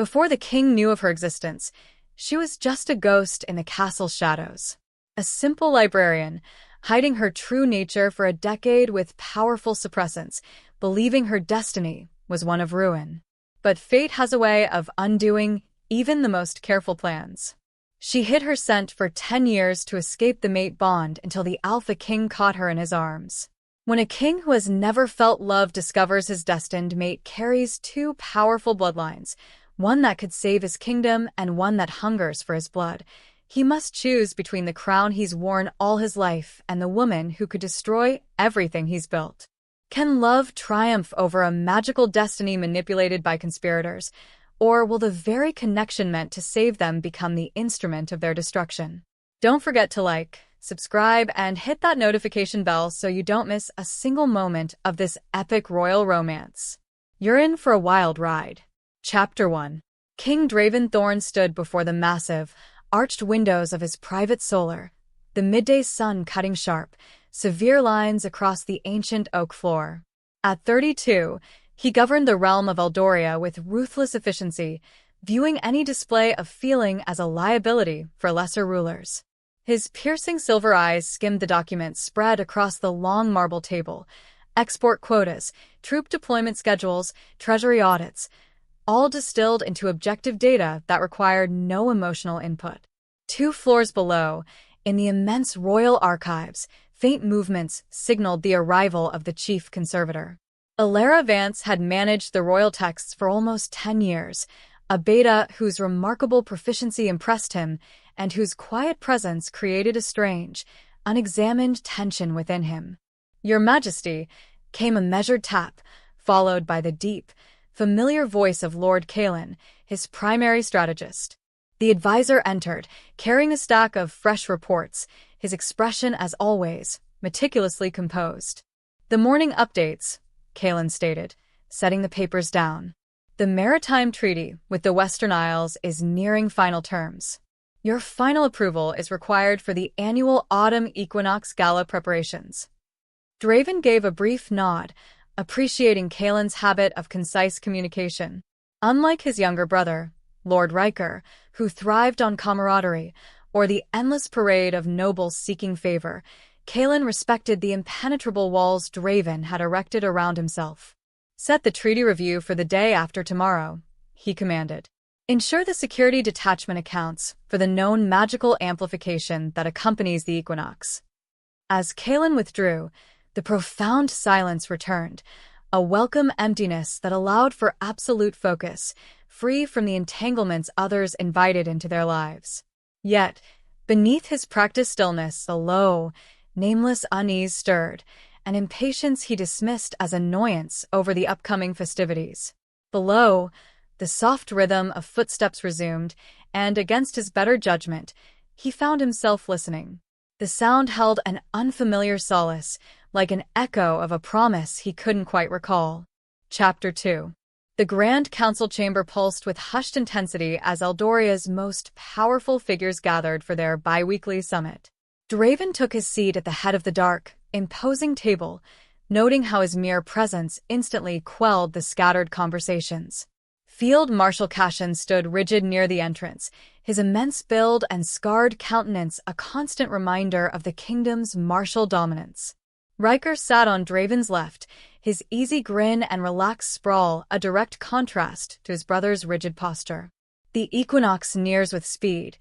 Before the king knew of her existence, she was just a ghost in the castle's shadows. A simple librarian, hiding her true nature for a decade with powerful suppressants, believing her destiny was one of ruin. But fate has a way of undoing even the most careful plans. She hid her scent for 10 years to escape the mate bond until the Alpha King caught her in his arms. When a king who has never felt love discovers his destined mate carries two powerful bloodlines, one that could save his kingdom and one that hungers for his blood, he must choose between the crown he's worn all his life and the woman who could destroy everything he's built. Can love triumph over a magical destiny manipulated by conspirators, or will the very connection meant to save them become the instrument of their destruction? Don't forget to like, subscribe, and hit that notification bell so you don't miss a single moment of this epic royal romance. You're in for a wild ride. Chapter 1. King Draven Thorne stood before the massive, arched windows of his private solar, the midday sun cutting sharp, severe lines across the ancient oak floor. At 32, he governed the realm of Eldoria with ruthless efficiency, viewing any display of feeling as a liability for lesser rulers. His piercing silver eyes skimmed the documents spread across the long marble table, export quotas, troop deployment schedules, treasury audits, all distilled into objective data that required no emotional input. 2 floors below, in the immense royal archives, faint movements signaled the arrival of the chief conservator. Elara Vance had managed the royal texts for almost 10 years, a beta whose remarkable proficiency impressed him and whose quiet presence created a strange, unexamined tension within him. "Your Majesty," came a measured tap, followed by the deep, familiar voice of Lord Kalen, his primary strategist. The advisor entered, carrying a stack of fresh reports, his expression, as always, meticulously composed. "The morning updates," Kalen stated, setting the papers down. "The maritime treaty with the Western Isles is nearing final terms. Your final approval is required for the annual autumn equinox gala preparations." Draven gave a brief nod, appreciating Kalen's habit of concise communication. Unlike his younger brother, Lord Riker, who thrived on camaraderie, or the endless parade of nobles seeking favor, Kalen respected the impenetrable walls Draven had erected around himself. "Set the treaty review for the day after tomorrow," he commanded. "Ensure the security detachment accounts for the known magical amplification that accompanies the equinox." As Kalen withdrew, the profound silence returned, a welcome emptiness that allowed for absolute focus, free from the entanglements others invited into their lives. Yet, beneath his practiced stillness, a low, nameless unease stirred, an impatience he dismissed as annoyance over the upcoming festivities. Below, the soft rhythm of footsteps resumed, and against his better judgment, he found himself listening. The sound held an unfamiliar solace, like an echo of a promise he couldn't quite recall. Chapter 2. The Grand Council chamber pulsed with hushed intensity as Eldoria's most powerful figures gathered for their bi-weekly summit. Draven took his seat at the head of the dark, imposing table, noting how his mere presence instantly quelled the scattered conversations. Field Marshal Cashin stood rigid near the entrance, his immense build and scarred countenance a constant reminder of the kingdom's martial dominance. Riker sat on Draven's left, his easy grin and relaxed sprawl a direct contrast to his brother's rigid posture. "The equinox nears with speed,"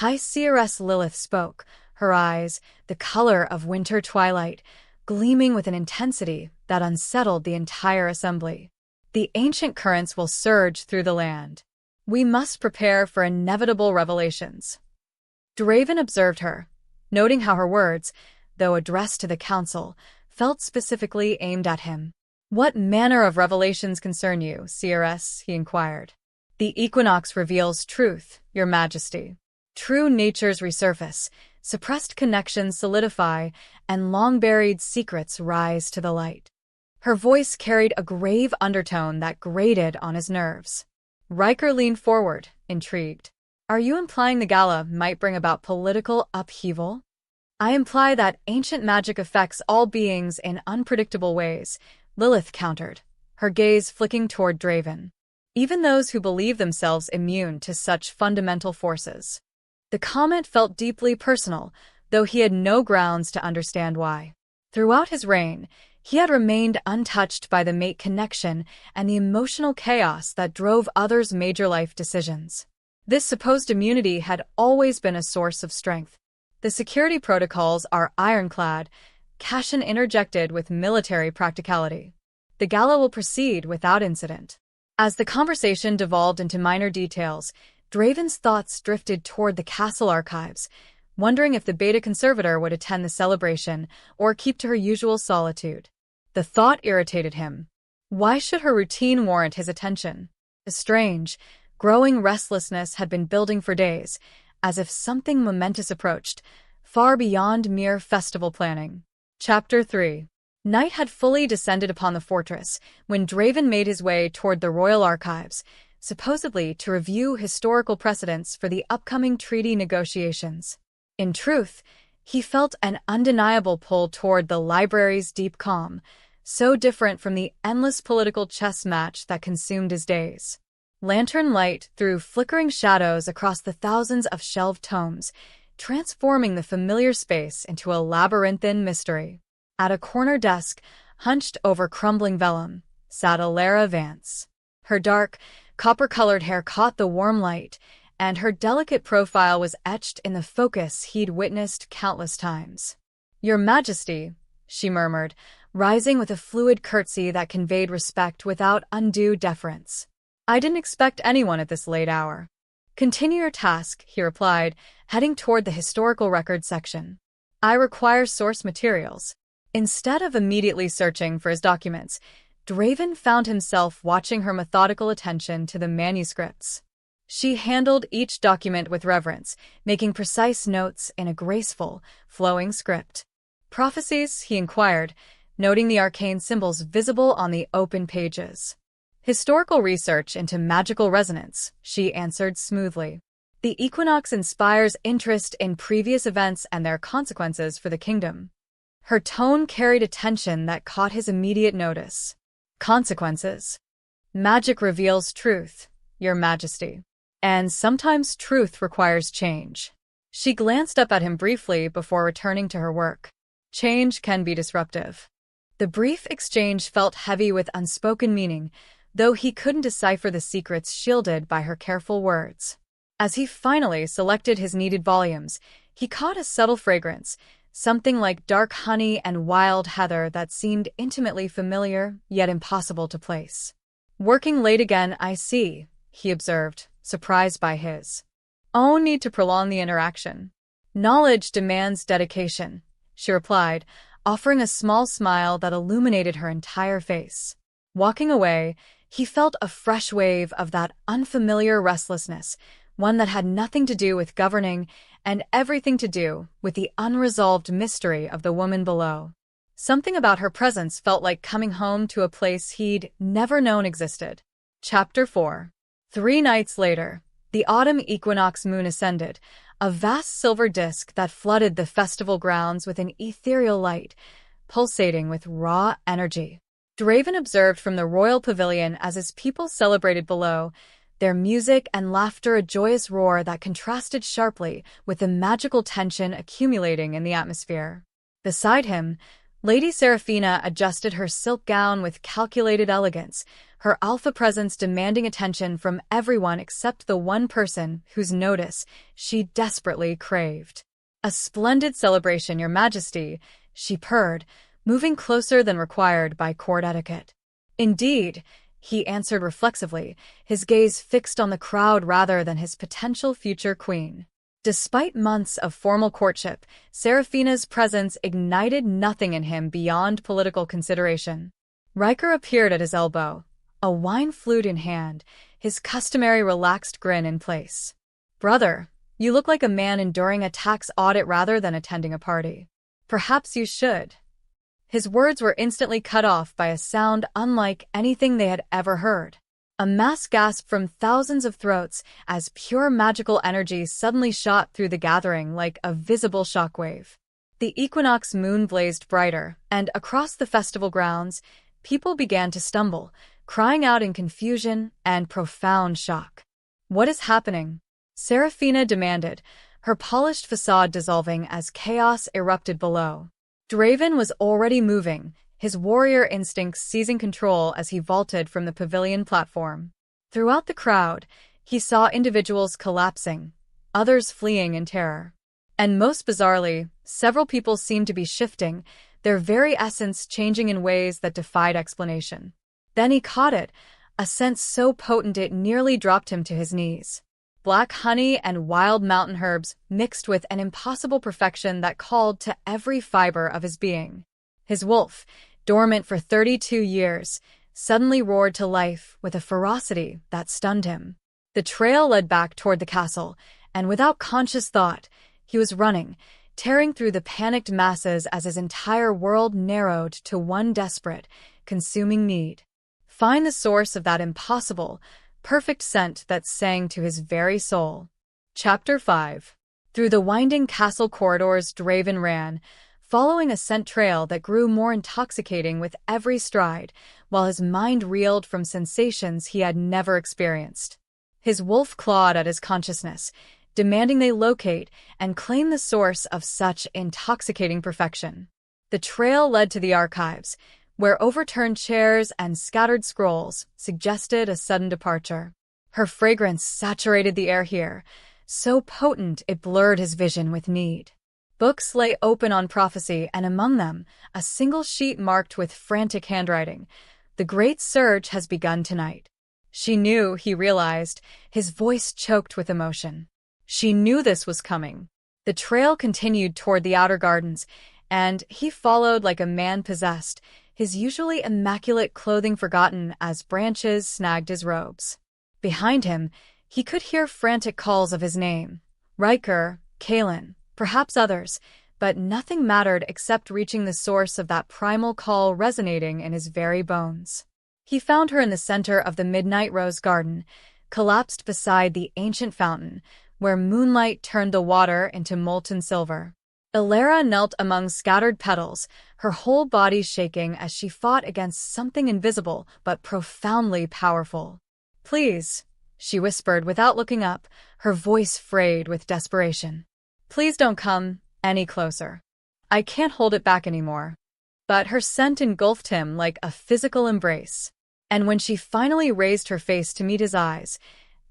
High Seeress Lilith spoke, her eyes, the color of winter twilight, gleaming with an intensity that unsettled the entire assembly. "The ancient currents will surge through the land. We must prepare for inevitable revelations." Draven observed her, noting how her words, though addressed to the council, felt specifically aimed at him. "What manner of revelations concern you, Seeress?" he inquired. "The equinox reveals truth, Your Majesty. True natures resurface, suppressed connections solidify, and long-buried secrets rise to the light." Her voice carried a grave undertone that grated on his nerves. Riker leaned forward, intrigued. "Are you implying the gala might bring about political upheaval?" "I imply that ancient magic affects all beings in unpredictable ways," Lilith countered, her gaze flicking toward Draven. even those who believe themselves immune to such fundamental forces. The comment felt deeply personal, though he had no grounds to understand why. Throughout his reign, he had remained untouched by the mate connection and the emotional chaos that drove others' major life decisions. This supposed immunity had always been a source of strength. The security protocols are ironclad, Cashin interjected with military practicality. The gala will proceed without incident. As the conversation devolved into minor details, Draven's thoughts drifted toward the castle archives, wondering if the beta conservator would attend the celebration or keep to her usual solitude. The thought irritated him. Why should her routine warrant his attention? A strange, growing restlessness had been building for days, as if something momentous approached, far beyond mere festival planning. Chapter 3. Night had fully descended upon the fortress when Draven made his way toward the royal archives, supposedly to review historical precedents for the upcoming treaty negotiations. In truth, he felt an undeniable pull toward the library's deep calm, so different from the endless political chess match that consumed his days. Lantern light threw flickering shadows across the thousands of shelved tomes, transforming the familiar space into a labyrinthine mystery. At a corner desk, hunched over crumbling vellum, sat Elara Vance. Her dark, copper-colored hair caught the warm light, and her delicate profile was etched in the focus he'd witnessed countless times. "Your Majesty," she murmured, rising with a fluid curtsy that conveyed respect without undue deference. "I didn't expect anyone at this late hour." "Continue your task," he replied, heading toward the historical records section. "I require source materials." Instead of immediately searching for his documents, Draven found himself watching her methodical attention to the manuscripts. She handled each document with reverence, making precise notes in a graceful, flowing script. "Prophecies?" he inquired, noting the arcane symbols visible on the open pages. "Historical research into magical resonance," she answered smoothly. "The equinox inspires interest in previous events and their consequences for the kingdom." Her tone carried a tension that caught his immediate notice. "Consequences? Magic reveals truth, Your Majesty. And sometimes truth requires change." She glanced up at him briefly before returning to her work. "Change can be disruptive." The brief exchange felt heavy with unspoken meaning, though he couldn't decipher the secrets shielded by her careful words. As he finally selected his needed volumes, he caught a subtle fragrance, something like dark honey and wild heather that seemed intimately familiar, yet impossible to place. "Working late again, I see," he observed, surprised by his own need to prolong the interaction. "Knowledge demands dedication," she replied, offering a small smile that illuminated her entire face. Walking away, he felt a fresh wave of that unfamiliar restlessness, one that had nothing to do with governing and everything to do with the unresolved mystery of the woman below. Something about her presence felt like coming home to a place he'd never known existed. Chapter 4. 3 nights later, the autumn equinox moon ascended, a vast silver disk that flooded the festival grounds with an ethereal light, pulsating with raw energy. Draven observed from the royal pavilion as his people celebrated below, their music and laughter a joyous roar that contrasted sharply with the magical tension accumulating in the atmosphere. Beside him, Lady Seraphina adjusted her silk gown with calculated elegance, her alpha presence demanding attention from everyone except the one person whose notice she desperately craved. "A splendid celebration, Your Majesty," she purred, moving closer than required by court etiquette. "Indeed," he answered reflexively, his gaze fixed on the crowd rather than his potential future queen. Despite months of formal courtship, Seraphina's presence ignited nothing in him beyond political consideration. Riker appeared at his elbow, a wine flute in hand, his customary relaxed grin in place. "Brother, you look like a man enduring a tax audit rather than attending a party. Perhaps you should." His words were instantly cut off by a sound unlike anything they had ever heard. A mass gasp from thousands of throats as pure magical energy suddenly shot through the gathering like a visible shockwave. The equinox moon blazed brighter, and across the festival grounds, people began to stumble, crying out in confusion and profound shock. "What is happening?" Serafina demanded, her polished facade dissolving as chaos erupted below. Draven was already moving, his warrior instincts seizing control as he vaulted from the pavilion platform. Throughout the crowd, he saw individuals collapsing, others fleeing in terror. And most bizarrely, several people seemed to be shifting, their very essence changing in ways that defied explanation. Then he caught it, a scent so potent it nearly dropped him to his knees. Black honey and wild mountain herbs mixed with an impossible perfection that called to every fiber of his being. His wolf, dormant for 32 years, suddenly roared to life with a ferocity that stunned him. The trail led back toward the castle, and without conscious thought, he was running, tearing through the panicked masses as his entire world narrowed to one desperate, consuming need. Find the source of that impossible, perfect scent that sang to his very soul. Chapter 5. Through the winding castle corridors Draven ran, following a scent trail that grew more intoxicating with every stride, while his mind reeled from sensations he had never experienced. His wolf clawed at his consciousness, demanding they locate and claim the source of such intoxicating perfection. The trail led to the archives, where overturned chairs and scattered scrolls suggested a sudden departure. Her fragrance saturated the air here, so potent it blurred his vision with need. Books lay open on prophecy, and among them, a single sheet marked with frantic handwriting. "The Great Surge has begun tonight." She knew, he realized, his voice choked with emotion. She knew this was coming. The trail continued toward the outer gardens, and he followed like a man possessed, his usually immaculate clothing forgotten as branches snagged his robes. Behind him, he could hear frantic calls of his name. Riker, Kalen, perhaps others, but nothing mattered except reaching the source of that primal call resonating in his very bones. He found her in the center of the Midnight Rose Garden, collapsed beside the ancient fountain, where moonlight turned the water into molten silver. Elara knelt among scattered petals, her whole body shaking as she fought against something invisible but profoundly powerful. "Please," she whispered without looking up, her voice frayed with desperation. "Please don't come any closer. I can't hold it back anymore." But her scent engulfed him like a physical embrace. And when she finally raised her face to meet his eyes,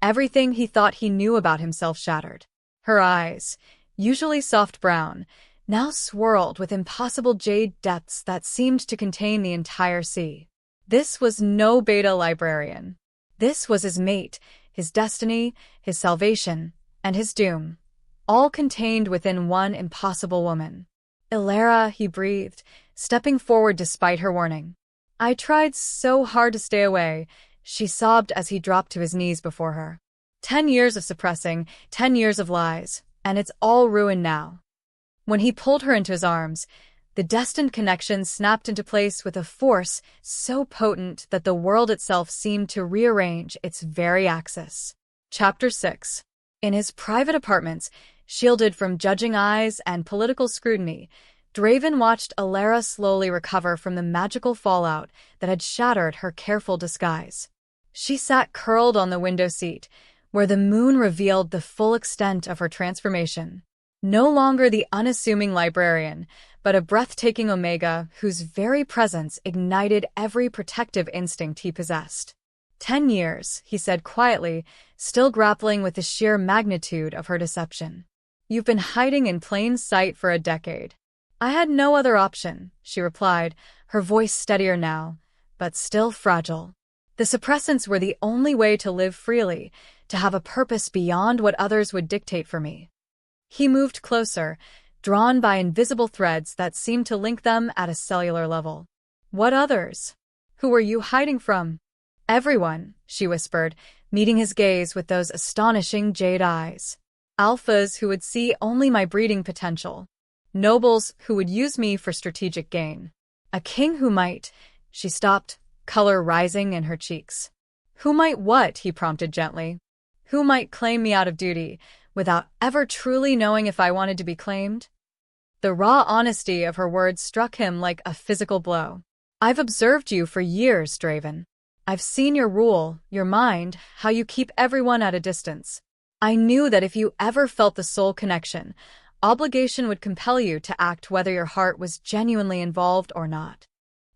everything he thought he knew about himself shattered. Her eyes, usually soft brown, now swirled with impossible jade depths that seemed to contain the entire sea. This was no beta librarian. This was his mate, his destiny, his salvation, and his doom, all contained within one impossible woman. "Elara," he breathed, stepping forward despite her warning. "I tried so hard to stay away," she sobbed as he dropped to his knees before her. 10 years of suppressing, 10 years of lies, and it's all ruined now. When he pulled her into his arms, the destined connection snapped into place with a force so potent that the world itself seemed to rearrange its very axis. Chapter 6. In his private apartments, shielded from judging eyes and political scrutiny, Draven watched Elara slowly recover from the magical fallout that had shattered her careful disguise. She sat curled on the window seat, where the moon revealed the full extent of her transformation. No longer the unassuming librarian, but a breathtaking Omega whose very presence ignited every protective instinct he possessed. 10 years, he said quietly, still grappling with the sheer magnitude of her deception. "You've been hiding in plain sight for a decade." "I had no other option," she replied, her voice steadier now, but still fragile. "The suppressants were the only way to live freely, to have a purpose beyond what others would dictate for me." He moved closer, drawn by invisible threads that seemed to link them at a cellular level. "What others? Who were you hiding from?" "Everyone," she whispered, meeting his gaze with those astonishing jade eyes. "Alphas who would see only my breeding potential. Nobles who would use me for strategic gain. A king who might—" She stopped, color rising in her cheeks. "Who might what?" he prompted gently. "Who might claim me out of duty, without ever truly knowing if I wanted to be claimed?" The raw honesty of her words struck him like a physical blow. "I've observed you for years, Draven. I've seen your rule, your mind, how you keep everyone at a distance. I knew that if you ever felt the soul connection, obligation would compel you to act whether your heart was genuinely involved or not.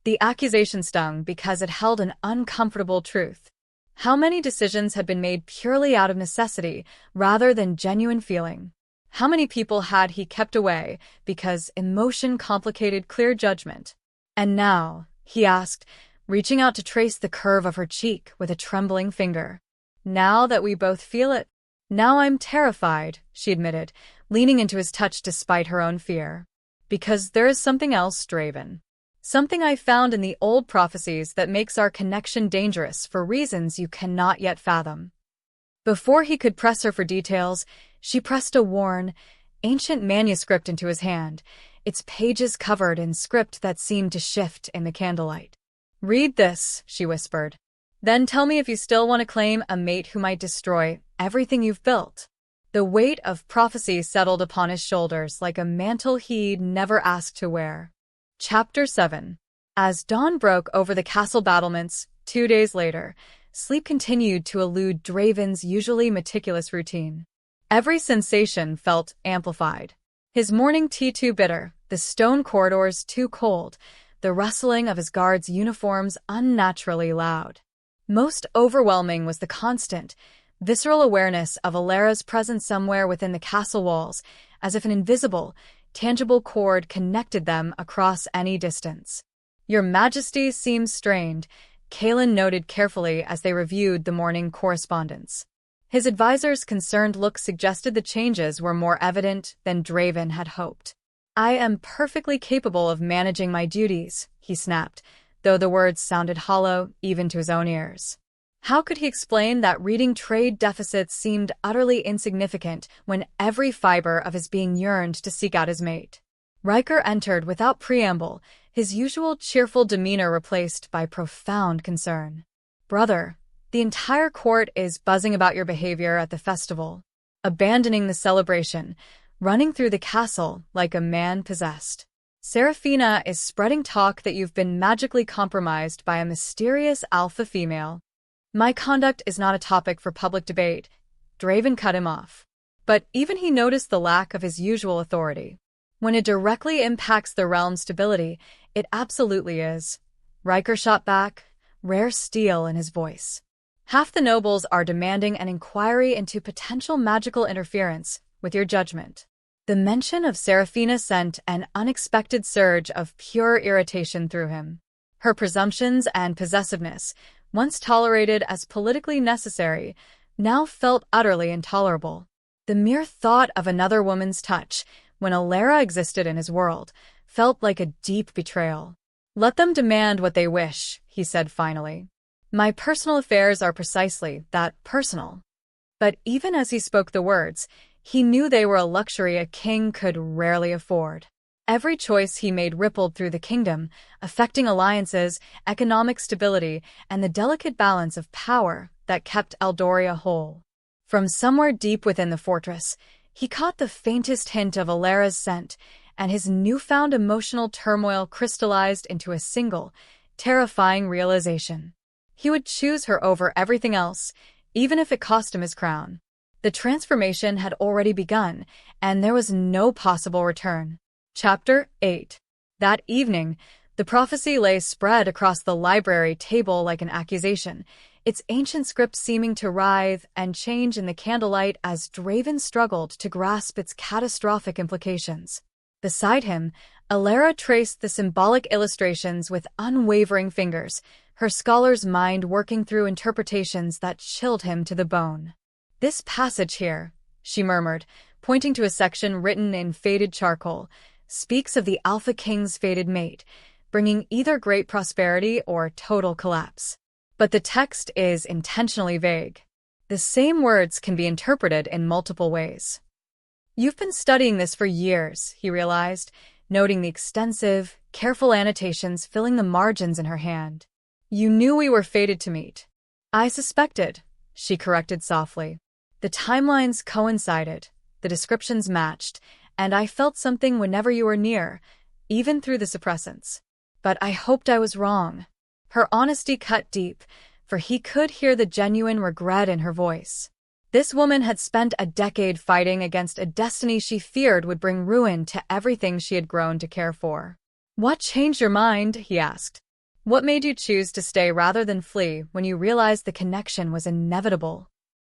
The accusation stung because it held an uncomfortable truth. How many decisions had been made purely out of necessity rather than genuine feeling? How many people had he kept away because emotion complicated clear judgment? And now, he asked, reaching out to trace the curve of her cheek with a trembling finger. Now that we both feel it? Now I'm terrified, she admitted, leaning into his touch despite her own fear. Because there is something else, Draven. Something I found in the old prophecies that makes our connection dangerous for reasons you cannot yet fathom. Before he could press her for details, she pressed a worn, ancient manuscript into his hand, its pages covered in script that seemed to shift in the candlelight. Read this, she whispered. Then tell me if you still want to claim a mate who might destroy everything you've built. The weight of prophecy settled upon his shoulders like a mantle he'd never asked to wear. Chapter 7. As dawn broke over the castle battlements, 2 days later, sleep continued to elude Draven's usually meticulous routine. Every sensation felt amplified. His morning tea too bitter, the stone corridors too cold, the rustling of his guards' uniforms unnaturally loud. Most overwhelming was the constant, visceral awareness of Elara's presence somewhere within the castle walls, as if an invisible, tangible cord connected them across any distance. Your Majesty seems strained, Kaelin noted carefully as they reviewed the morning correspondence. His advisor's concerned look suggested the changes were more evident than Draven had hoped. I am perfectly capable of managing my duties, he snapped, though the words sounded hollow even to his own ears. How could he explain that reading trade deficits seemed utterly insignificant when every fiber of his being yearned to seek out his mate? Riker entered without preamble, his usual cheerful demeanor replaced by profound concern. Brother, the entire court is buzzing about your behavior at the festival. Abandoning the celebration, running through the castle like a man possessed. Seraphina is spreading talk that you've been magically compromised by a mysterious alpha female. My conduct is not a topic for public debate, Draven cut him off. But even he noticed the lack of his usual authority. When it directly impacts the realm's stability, it absolutely is. Riker shot back, rare steel in his voice. Half the nobles are demanding an inquiry into potential magical interference with your judgment. The mention of Seraphina sent an unexpected surge of pure irritation through him. Her presumptions and possessiveness, once tolerated as politically necessary, now felt utterly intolerable. The mere thought of another woman's touch, when Elara existed in his world, felt like a deep betrayal. Let them demand what they wish, he said finally. My personal affairs are precisely that, personal. But even as he spoke the words, he knew they were a luxury a king could rarely afford. Every choice he made rippled through the kingdom, affecting alliances, economic stability, and the delicate balance of power that kept Eldoria whole. From somewhere deep within the fortress, he caught the faintest hint of Elara's scent, and his newfound emotional turmoil crystallized into a single, terrifying realization. He would choose her over everything else, even if it cost him his crown. The transformation had already begun, and there was no possible return. Chapter 8. That evening, the prophecy lay spread across the library table like an accusation, its ancient script seeming to writhe and change in the candlelight as Draven struggled to grasp its catastrophic implications. Beside him, Elara traced the symbolic illustrations with unwavering fingers, her scholar's mind working through interpretations that chilled him to the bone. This passage here, she murmured, pointing to a section written in faded charcoal, speaks of the Alpha King's fated mate, bringing either great prosperity or total collapse. But the text is intentionally vague. The same words can be interpreted in multiple ways. You've been studying this for years, he realized, noting the extensive, careful annotations filling the margins in her hand. You knew we were fated to meet. I suspected, she corrected softly. The timelines coincided, the descriptions matched, and I felt something whenever you were near, even through the suppressants. But I hoped I was wrong. Her honesty cut deep, for he could hear the genuine regret in her voice. This woman had spent a decade fighting against a destiny she feared would bring ruin to everything she had grown to care for. "What changed your mind?" he asked. "What made you choose to stay rather than flee when you realized the connection was inevitable?"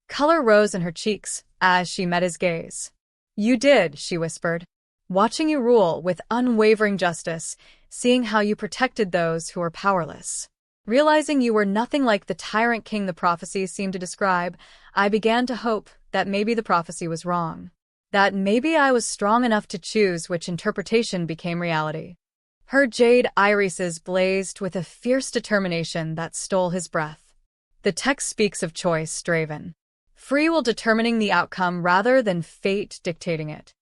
Color rose in her cheeks as she met his gaze. "You did," she whispered. "Watching you rule with unwavering justice, seeing how you protected those who were powerless. Realizing you were nothing like the tyrant king the prophecies seemed to describe, I began to hope that maybe the prophecy was wrong. That maybe I was strong enough to choose which interpretation became reality." Her jade irises blazed with a fierce determination that stole his breath. "The text speaks of choice, Draven. Free will determining the outcome rather than fate dictating it."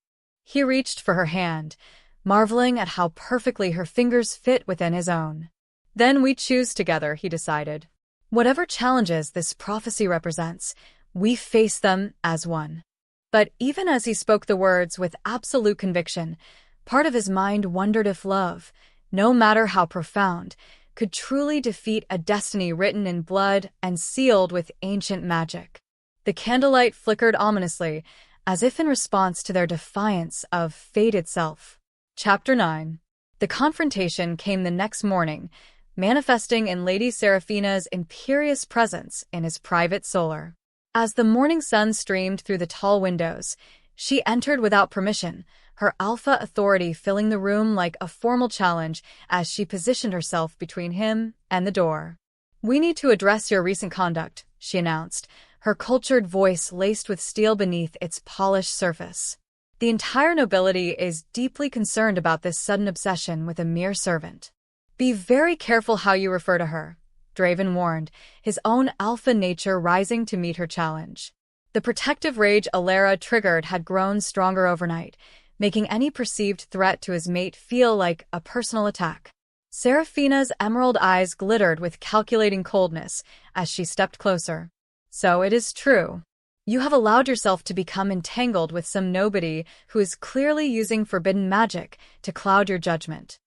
He reached for her hand, marveling at how perfectly her fingers fit within his own. "Then we choose together," he decided. "Whatever challenges this prophecy represents, we face them as one." But even as he spoke the words with absolute conviction, part of his mind wondered if love, no matter how profound, could truly defeat a destiny written in blood and sealed with ancient magic. The candlelight flickered ominously, as if in response to their defiance of fate itself. Chapter 9. The confrontation came the next morning, manifesting in Lady Seraphina's imperious presence in his private solar. As the morning sun streamed through the tall windows, she entered without permission, her alpha authority filling the room like a formal challenge as she positioned herself between him and the door. "We need to address your recent conduct," she announced, her cultured voice laced with steel beneath its polished surface. "The entire nobility is deeply concerned about this sudden obsession with a mere servant." "Be very careful how you refer to her," Draven warned, his own alpha nature rising to meet her challenge. The protective rage Elara triggered had grown stronger overnight, making any perceived threat to his mate feel like a personal attack. Seraphina's emerald eyes glittered with calculating coldness as she stepped closer. "So it is true. You have allowed yourself to become entangled with some nobody who is clearly using forbidden magic to cloud your judgment."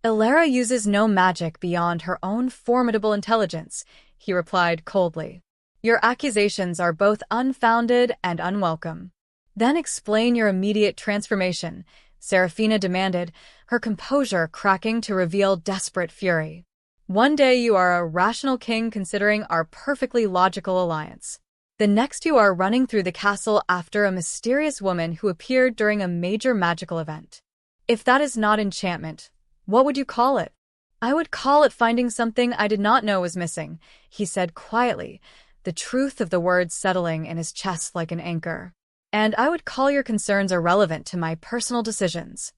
"Elara uses no magic beyond her own formidable intelligence," he replied coldly. "Your accusations are both unfounded and unwelcome." "Then explain your immediate transformation," Seraphina demanded, her composure cracking to reveal desperate fury. "One day you are a rational king considering our perfectly logical alliance. The next you are running through the castle after a mysterious woman who appeared during a major magical event. If that is not enchantment, what would you call it?" "I would call it finding something I did not know was missing," he said quietly, the truth of the words settling in his chest like an anchor. "And I would call your concerns irrelevant to my personal decisions."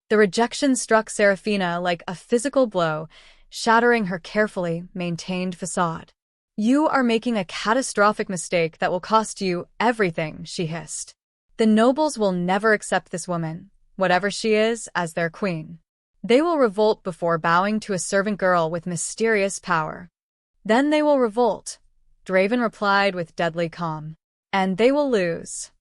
The rejection struck Seraphina like a physical blow, shattering her carefully maintained facade. "You are making a catastrophic mistake that will cost you everything," she hissed. "The nobles will never accept this woman, whatever she is, as their queen. They will revolt before bowing to a servant girl with mysterious power." "Then they will revolt," Draven replied with deadly calm. "And they will lose."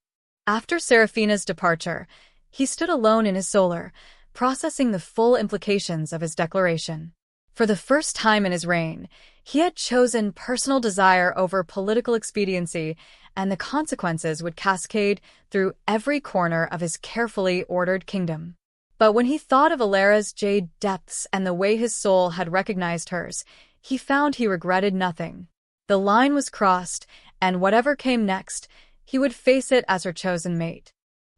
After Seraphina's departure, he stood alone in his solar, processing the full implications of his declaration. For the first time in his reign, he had chosen personal desire over political expediency, and the consequences would cascade through every corner of his carefully ordered kingdom. But when he thought of Elara's jade depths and the way his soul had recognized hers, he found he regretted nothing. The line was crossed, and whatever came next, he would face it as her chosen mate.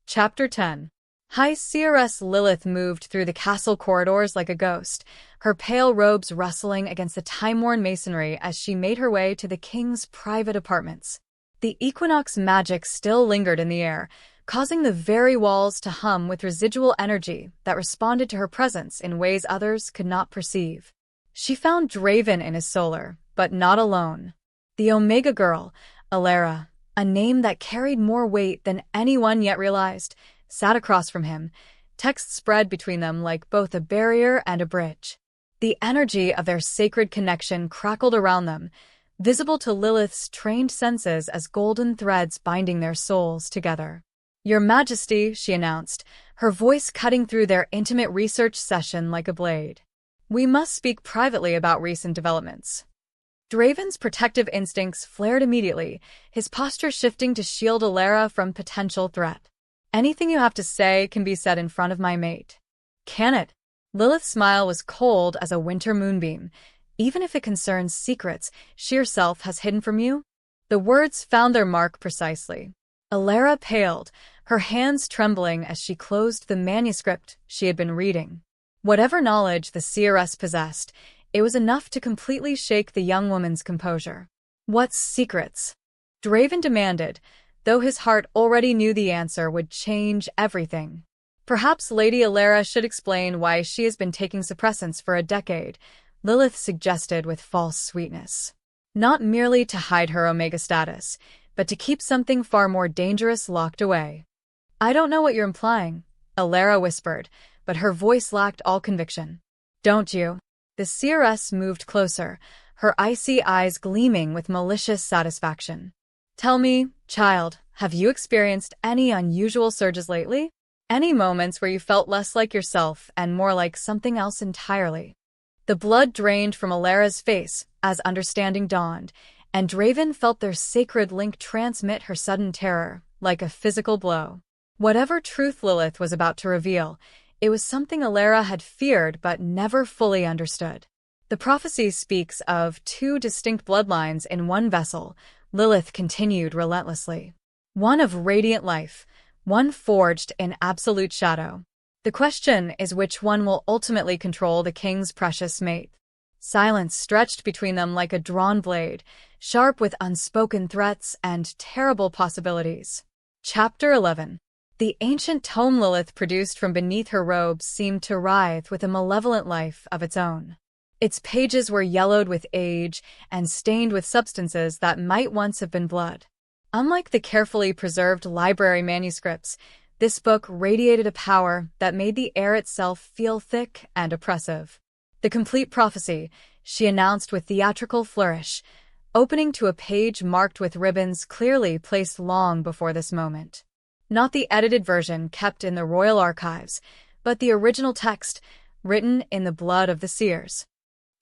Chapter 10. High Seeress Lilith moved through the castle corridors like a ghost, her pale robes rustling against the time-worn masonry as she made her way to the king's private apartments. The equinox magic still lingered in the air, causing the very walls to hum with residual energy that responded to her presence in ways others could not perceive. She found Draven in his solar, but not alone. The Omega Girl, Elara, a name that carried more weight than anyone yet realized, sat across from him, text spread between them like both a barrier and a bridge. The energy of their sacred connection crackled around them, visible to Lilith's trained senses as golden threads binding their souls together. "Your Majesty," she announced, her voice cutting through their intimate research session like a blade. "We must speak privately about recent developments." Draven's protective instincts flared immediately, his posture shifting to shield Elara from potential threat. Anything you have to say can be said in front of my mate. Can it? Lilith's smile was cold as a winter moonbeam. Even if it concerns secrets she herself has hidden from you? The words found their mark precisely. Elara paled, her hands trembling as she closed the manuscript she had been reading. Whatever knowledge the seeress possessed, it was enough to completely shake the young woman's composure. What secrets? Draven demanded, though his heart already knew the answer would change everything. Perhaps Lady Elara should explain why she has been taking suppressants for a decade, Lilith suggested with false sweetness. Not merely to hide her Omega status, but to keep something far more dangerous locked away. I don't know what you're implying, Elara whispered, but her voice lacked all conviction. Don't you? The seeress moved closer, her icy eyes gleaming with malicious satisfaction. Tell me, child, have you experienced any unusual surges lately? Any moments where you felt less like yourself and more like something else entirely? The blood drained from Elara's face as understanding dawned, and Draven felt their sacred link transmit her sudden terror, like a physical blow. Whatever truth Lilith was about to reveal, it was something Elara had feared but never fully understood. The prophecy speaks of 2 distinct bloodlines in one vessel, Lilith continued relentlessly. One of radiant life, one forged in absolute shadow. The question is which one will ultimately control the king's precious mate. Silence stretched between them like a drawn blade, sharp with unspoken threats and terrible possibilities. Chapter 11. The ancient tome Lilith produced from beneath her robes seemed to writhe with a malevolent life of its own. Its pages were yellowed with age and stained with substances that might once have been blood. Unlike the carefully preserved library manuscripts, this book radiated a power that made the air itself feel thick and oppressive. The complete prophecy, she announced with theatrical flourish, opening to a page marked with ribbons clearly placed long before this moment. Not the edited version kept in the royal archives, but the original text, written in the blood of the seers.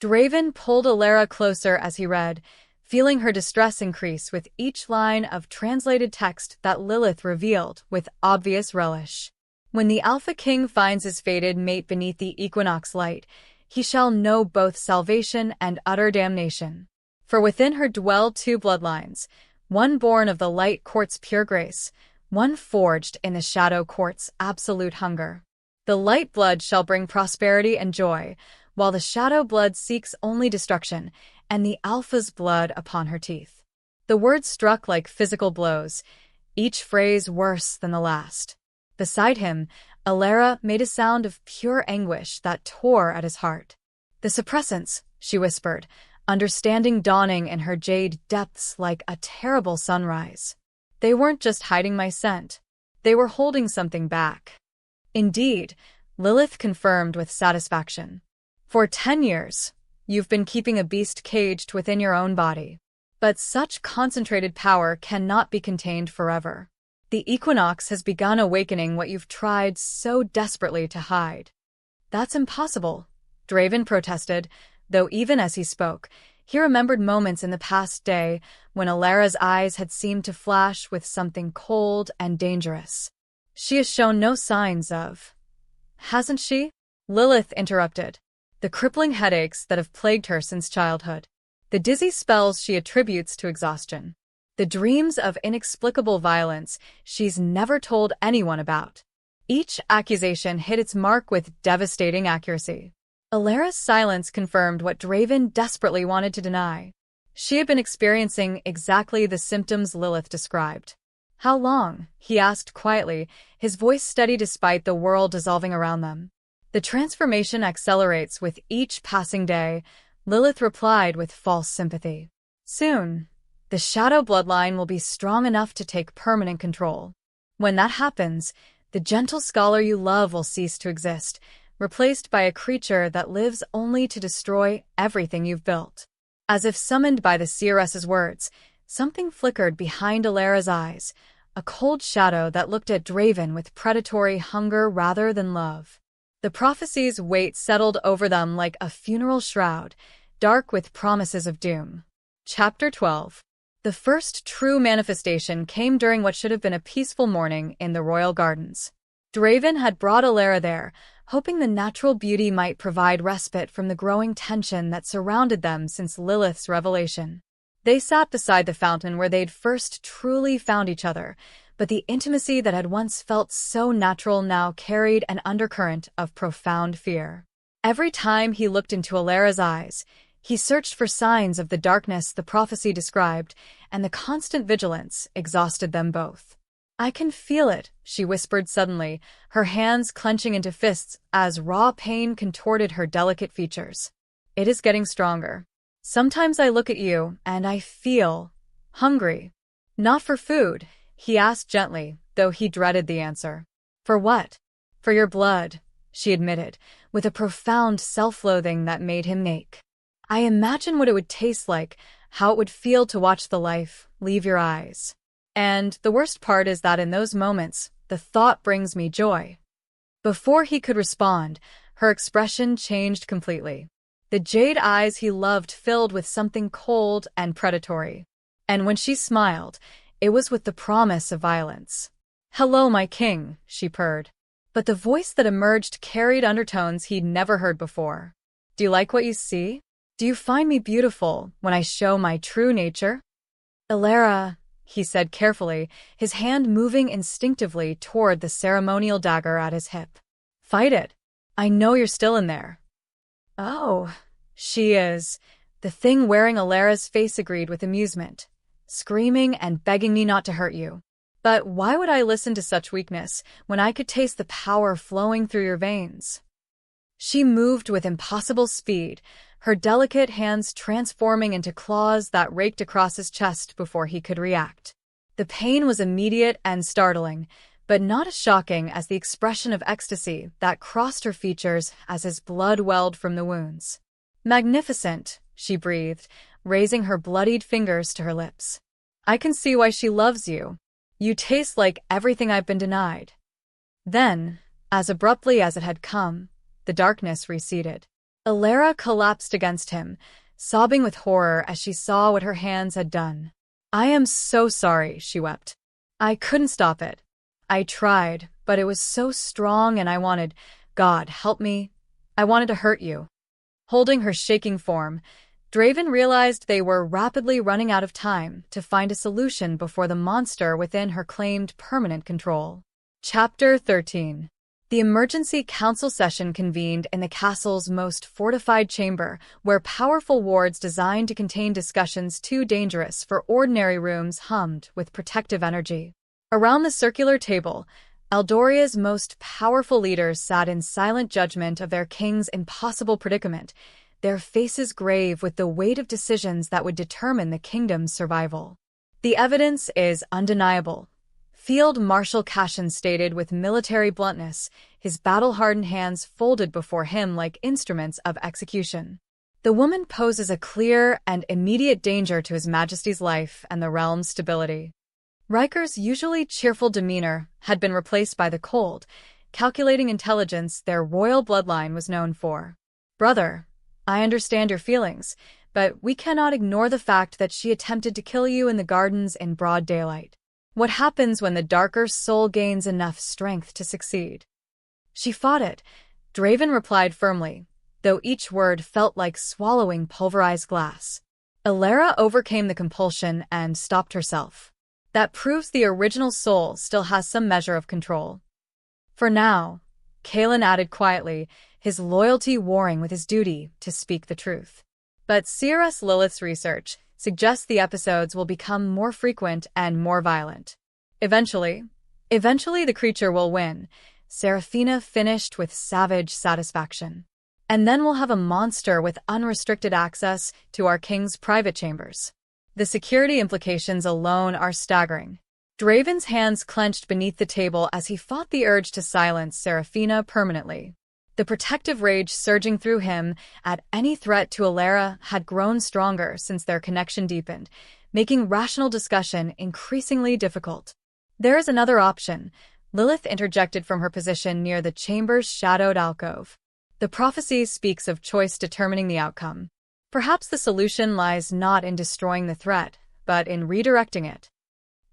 Draven pulled Elara closer as he read, feeling her distress increase with each line of translated text that Lilith revealed with obvious relish. When the Alpha King finds his fated mate beneath the equinox light, he shall know both salvation and utter damnation. For within her dwell 2 bloodlines, one born of the light court's pure grace, one forged in the shadow court's absolute hunger. The light blood shall bring prosperity and joy, while the shadow blood seeks only destruction, and the Alpha's blood upon her teeth. The words struck like physical blows, each phrase worse than the last. Beside him, Elara made a sound of pure anguish that tore at his heart. The suppressants, she whispered, understanding dawning in her jade depths like a terrible sunrise. They weren't just hiding my scent. They were holding something back. Indeed, Lilith confirmed with satisfaction. For 10 years, you've been keeping a beast caged within your own body. But such concentrated power cannot be contained forever. The equinox has begun awakening what you've tried so desperately to hide. That's impossible, Draven protested, though even as he spoke, he remembered moments in the past day when Elara's eyes had seemed to flash with something cold and dangerous. She has shown no signs of... Hasn't she? Lilith interrupted. The crippling headaches that have plagued her since childhood. The dizzy spells she attributes to exhaustion. The dreams of inexplicable violence she's never told anyone about. Each accusation hit its mark with devastating accuracy. Elara's silence confirmed what Draven desperately wanted to deny. She had been experiencing exactly the symptoms Lilith described. How long? He asked quietly, his voice steady despite the world dissolving around them. The transformation accelerates with each passing day, Lilith replied with false sympathy. Soon, the shadow bloodline will be strong enough to take permanent control. When that happens, the gentle scholar you love will cease to exist, replaced by a creature that lives only to destroy everything you've built. As if summoned by the seeress's words, something flickered behind Elara's eyes, a cold shadow that looked at Draven with predatory hunger rather than love. The prophecy's weight settled over them like a funeral shroud, dark with promises of doom. Chapter 12. The first true manifestation came during what should have been a peaceful morning in the royal gardens. Draven had brought Elara there, hoping the natural beauty might provide respite from the growing tension that surrounded them since Lilith's revelation. They sat beside the fountain where they'd first truly found each other, but the intimacy that had once felt so natural now carried an undercurrent of profound fear. Every time he looked into Elara's eyes, he searched for signs of the darkness the prophecy described, and the constant vigilance exhausted them both. "I can feel it," she whispered suddenly, her hands clenching into fists as raw pain contorted her delicate features. "It is getting stronger. Sometimes I look at you, and I feel hungry." "Not for food," he asked gently, though he dreaded the answer. "For what?" "For your blood," she admitted, with a profound self-loathing that made him ache. "I imagine what it would taste like, how it would feel to watch the life leave your eyes. And the worst part is that in those moments, the thought brings me joy." Before he could respond, her expression changed completely. The jade eyes he loved filled with something cold and predatory. And when she smiled, it was with the promise of violence. "Hello, my king," she purred. But the voice that emerged carried undertones he'd never heard before. "Do you like what you see? Do you find me beautiful when I show my true nature?" "Elara," he said carefully, his hand moving instinctively toward the ceremonial dagger at his hip. "Fight it. I know you're still in there." "Oh, she is." The thing wearing Elara's face agreed with amusement, screaming and begging me not to hurt you. "But why would I listen to such weakness when I could taste the power flowing through your veins?" She moved with impossible speed, her delicate hands transforming into claws that raked across his chest before he could react. The pain was immediate and startling, but not as shocking as the expression of ecstasy that crossed her features as his blood welled from the wounds. "Magnificent," she breathed, raising her bloodied fingers to her lips. "I can see why she loves you. You taste like everything I've been denied." Then, as abruptly as it had come, the darkness receded. Elara collapsed against him, sobbing with horror as she saw what her hands had done. "I am so sorry," she wept. "I couldn't stop it. I tried, but it was so strong and God help me, I wanted to hurt you." Holding her shaking form, Draven realized they were rapidly running out of time to find a solution before the monster within her claimed permanent control. Chapter 13. The emergency council session convened in the castle's most fortified chamber, where powerful wards designed to contain discussions too dangerous for ordinary rooms hummed with protective energy. Around the circular table, Eldoria's most powerful leaders sat in silent judgment of their king's impossible predicament, their faces grave with the weight of decisions that would determine the kingdom's survival. "The evidence is undeniable," Field Marshal Cashin stated with military bluntness, his battle-hardened hands folded before him like instruments of execution. "The woman poses a clear and immediate danger to His Majesty's life and the realm's stability." Riker's usually cheerful demeanor had been replaced by the cold, calculating intelligence their royal bloodline was known for. "Brother, I understand your feelings, but we cannot ignore the fact that she attempted to kill you in the gardens in broad daylight. What happens when the darker soul gains enough strength to succeed?" "She fought it," Draven replied firmly, though each word felt like swallowing pulverized glass. Elara overcame the compulsion and stopped herself. "That proves the original soul still has some measure of control." "For now," Kalen added quietly, his loyalty warring with his duty to speak the truth. "But Seeress Lilith's research suggests the episodes will become more frequent and more violent. Eventually the creature will win," Seraphina finished with savage satisfaction. "And then we'll have a monster with unrestricted access to our king's private chambers. The security implications alone are staggering." Draven's hands clenched beneath the table as he fought the urge to silence Seraphina permanently. The protective rage surging through him at any threat to Elara had grown stronger since their connection deepened, making rational discussion increasingly difficult. "There is another option," Lilith interjected from her position near the chamber's shadowed alcove. "The prophecy speaks of choice determining the outcome. Perhaps the solution lies not in destroying the threat, but in redirecting it.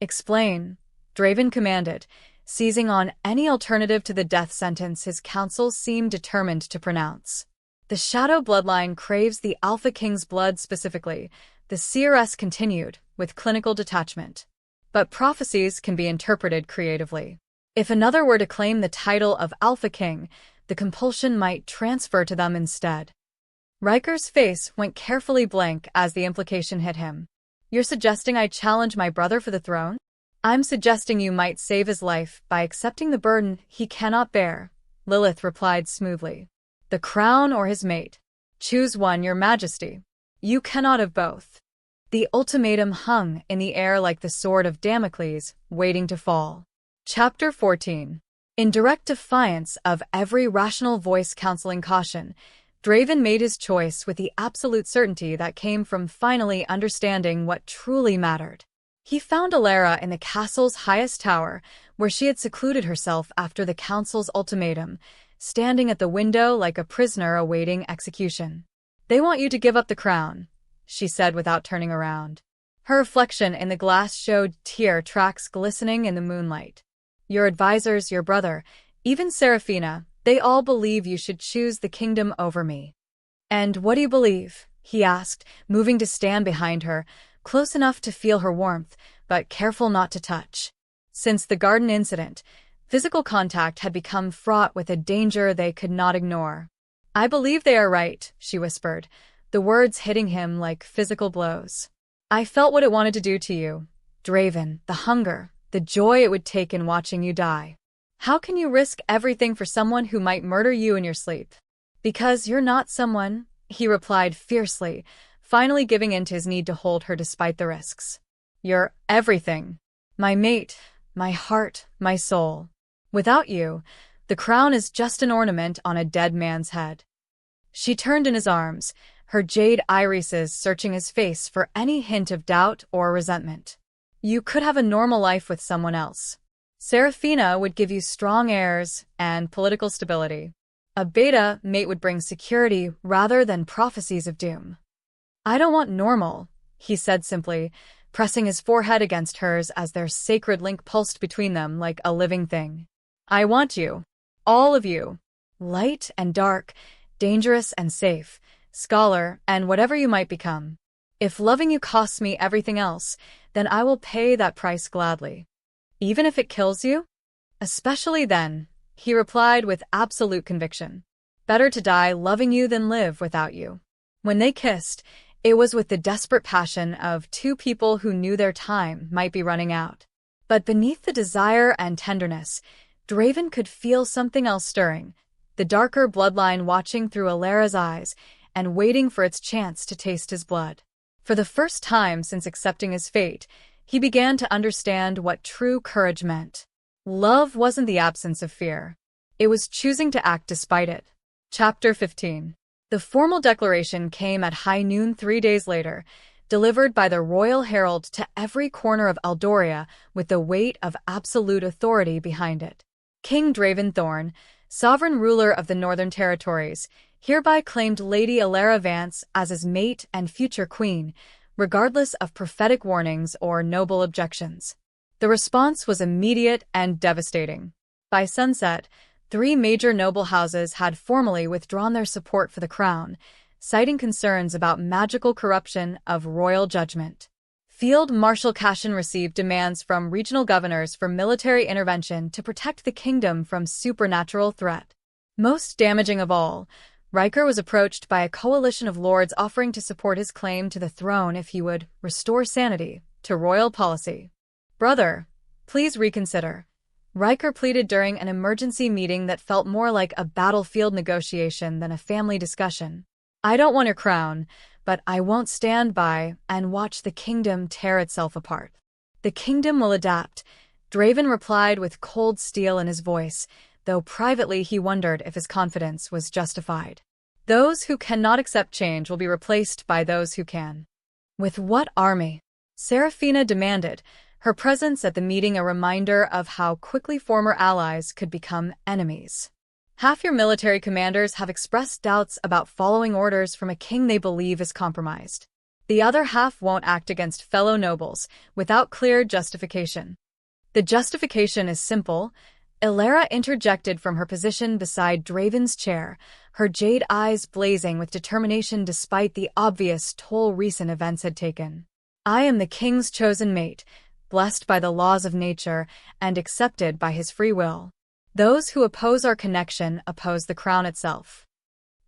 Explain, Draven commanded, seizing on any alternative to the death sentence his council seemed determined to pronounce. The Shadow bloodline craves the Alpha King's blood specifically, the seeress continued, with clinical detachment. But prophecies can be interpreted creatively. If another were to claim the title of Alpha King, the compulsion might transfer to them instead. Riker's face went carefully blank as the implication hit him. You're suggesting I challenge my brother for the throne? I'm suggesting you might save his life by accepting the burden he cannot bear, Lilith replied smoothly. The crown or his mate? Choose one, Your Majesty. You cannot have both. The ultimatum hung in the air like the sword of Damocles, waiting to fall. Chapter 14. In direct defiance of every rational voice counseling caution, Draven made his choice with the absolute certainty that came from finally understanding what truly mattered. He found Elara in the castle's highest tower, where she had secluded herself after the council's ultimatum, standing at the window like a prisoner awaiting execution. They want you to give up the crown, she said without turning around. Her reflection in the glass showed tear tracks glistening in the moonlight. Your advisors, your brother, even Seraphina, they all believe you should choose the kingdom over me. And what do you believe? He asked, moving to stand behind her, close enough to feel her warmth, but careful not to touch. Since the garden incident, physical contact had become fraught with a danger they could not ignore. I believe they are right, she whispered, the words hitting him like physical blows. I felt what it wanted to do to you, Draven, the hunger, the joy it would take in watching you die. How can you risk everything for someone who might murder you in your sleep? Because you're not someone, he replied fiercely, finally giving in to his need to hold her despite the risks. You're everything. My mate, my heart, my soul. Without you, the crown is just an ornament on a dead man's head. She turned in his arms, her jade irises searching his face for any hint of doubt or resentment. You could have a normal life with someone else. Seraphina would give you strong heirs and political stability. A beta mate would bring security rather than prophecies of doom. I don't want normal, he said simply, pressing his forehead against hers as their sacred link pulsed between them like a living thing. I want you. All of you. Light and dark, dangerous and safe, scholar and whatever you might become. If loving you costs me everything else, then I will pay that price gladly. Even if it kills you? Especially then, he replied with absolute conviction. Better to die loving you than live without you. When they kissed, it was with the desperate passion of two people who knew their time might be running out. But beneath the desire and tenderness, Draven could feel something else stirring, the darker bloodline watching through Elara's eyes and waiting for its chance to taste his blood. For the first time since accepting his fate, he began to understand what true courage meant. Love wasn't the absence of fear. It was choosing to act despite it. Chapter 15. The formal declaration came at high noon 3 days later, delivered by the royal herald to every corner of Eldoria with the weight of absolute authority behind it. King Draven Thorne, sovereign ruler of the Northern Territories, hereby claimed Lady Elara Vance as his mate and future queen, regardless of prophetic warnings or noble objections. The response was immediate and devastating. By sunset, 3 major noble houses had formally withdrawn their support for the crown, citing concerns about magical corruption of royal judgment. Field Marshal Cashin received demands from regional governors for military intervention to protect the kingdom from supernatural threat. Most damaging of all, Riker was approached by a coalition of lords offering to support his claim to the throne if he would restore sanity to royal policy. Brother, please reconsider. Riker pleaded during an emergency meeting that felt more like a battlefield negotiation than a family discussion. I don't want your crown, but I won't stand by and watch the kingdom tear itself apart. The kingdom will adapt, Draven replied with cold steel in his voice, though privately he wondered if his confidence was justified. Those who cannot accept change will be replaced by those who can. With what army? Seraphina demanded, her presence at the meeting a reminder of how quickly former allies could become enemies. Half your military commanders have expressed doubts about following orders from a king they believe is compromised. The other half won't act against fellow nobles without clear justification. The justification is simple. Elara interjected from her position beside Draven's chair, her jade eyes blazing with determination despite the obvious toll recent events had taken. I am the king's chosen mate, blessed by the laws of nature and accepted by his free will. Those who oppose our connection oppose the crown itself.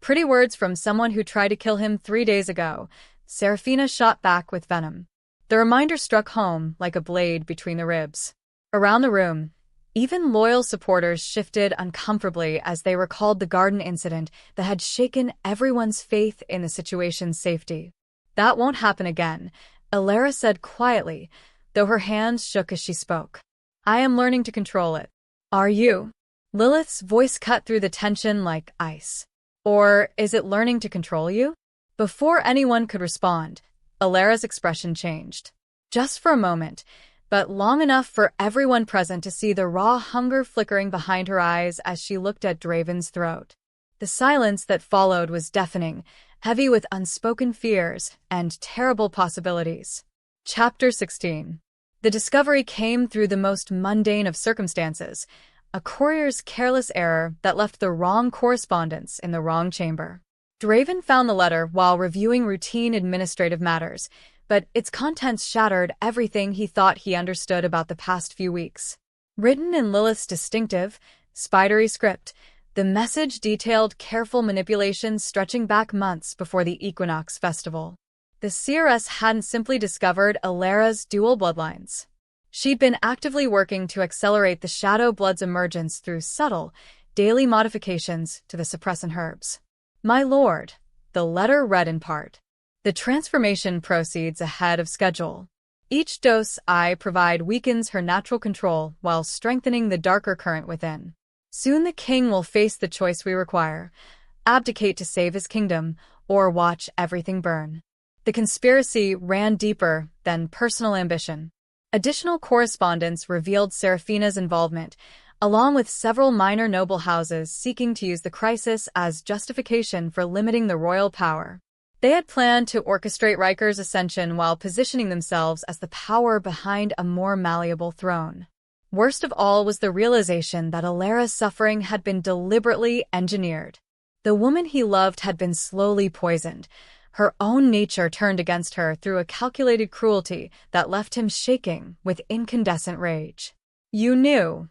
Pretty words from someone who tried to kill him 3 days ago, Seraphina shot back with venom. The reminder struck home like a blade between the ribs. Around the room, even loyal supporters shifted uncomfortably as they recalled the garden incident that had shaken everyone's faith in the situation's safety. That won't happen again, Elara said quietly, though her hands shook as she spoke. I am learning to control it. Are you? Lilith's voice cut through the tension like ice. Or is it learning to control you? Before anyone could respond, Elara's expression changed. Just for a moment, but long enough for everyone present to see the raw hunger flickering behind her eyes as she looked at Draven's throat. The silence that followed was deafening, heavy with unspoken fears and terrible possibilities. Chapter 16. The discovery came through the most mundane of circumstances, a courier's careless error that left the wrong correspondence in the wrong chamber. Draven found the letter while reviewing routine administrative matters, but its contents shattered everything he thought he understood about the past few weeks. Written in Lilith's distinctive, spidery script, the message detailed careful manipulations stretching back months before the Equinox Festival. The seeress hadn't simply discovered Elara's dual bloodlines. She'd been actively working to accelerate the Shadow Blood's emergence through subtle, daily modifications to the suppressant herbs. My lord, the letter read in part. The transformation proceeds ahead of schedule. Each dose I provide weakens her natural control while strengthening the darker current within. Soon the king will face the choice we require: abdicate to save his kingdom, or watch everything burn. The conspiracy ran deeper than personal ambition. Additional correspondence revealed Seraphina's involvement, along with several minor noble houses seeking to use the crisis as justification for limiting the royal power. They had planned to orchestrate Riker's ascension while positioning themselves as the power behind a more malleable throne. Worst of all was the realization that Elara's suffering had been deliberately engineered. The woman he loved had been slowly poisoned, her own nature turned against her through a calculated cruelty that left him shaking with incandescent rage. You knew.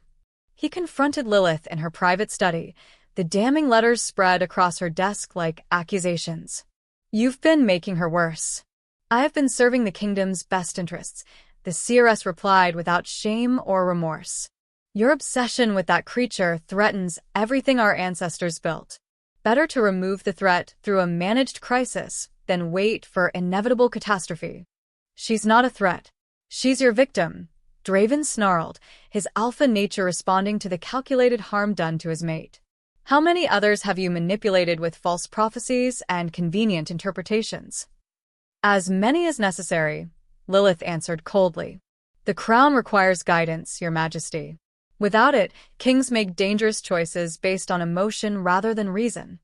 He confronted Lilith in her private study, the damning letters spread across her desk like accusations. You've been making her worse. I have been serving the kingdom's best interests, the seeress replied without shame or remorse. Your obsession with that creature threatens everything our ancestors built. Better to remove the threat through a managed crisis than wait for inevitable catastrophe. She's not a threat. She's your victim, Draven snarled, his alpha nature responding to the calculated harm done to his mate. How many others have you manipulated with false prophecies and convenient interpretations? As many as necessary, Lilith answered coldly. The crown requires guidance, Your Majesty. Without it, kings make dangerous choices based on emotion rather than reason.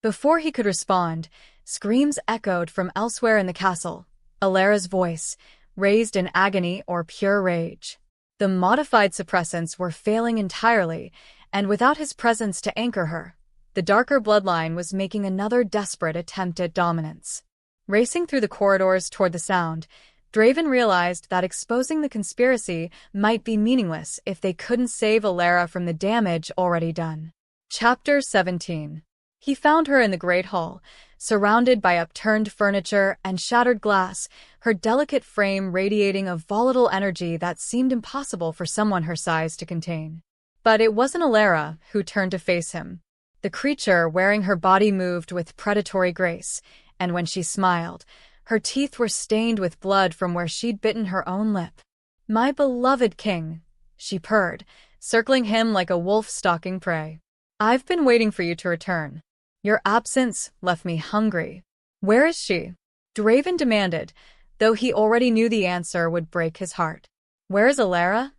Before he could respond, screams echoed from elsewhere in the castle, Elara's voice, raised in agony or pure rage. The modified suppressants were failing entirely, and without his presence to anchor her, the darker bloodline was making another desperate attempt at dominance. Racing through the corridors toward the sound, Draven realized that exposing the conspiracy might be meaningless if they couldn't save Elara from the damage already done. Chapter 17. He found her in the Great Hall, surrounded by upturned furniture and shattered glass, her delicate frame radiating a volatile energy that seemed impossible for someone her size to contain. But it wasn't Elara who turned to face him. The creature wearing her body moved with predatory grace, and when she smiled, her teeth were stained with blood from where she'd bitten her own lip. My beloved king, she purred, circling him like a wolf stalking prey. I've been waiting for you to return. Your absence left me hungry. Where is she? Draven demanded, though he already knew the answer would break his heart. Where is Elara?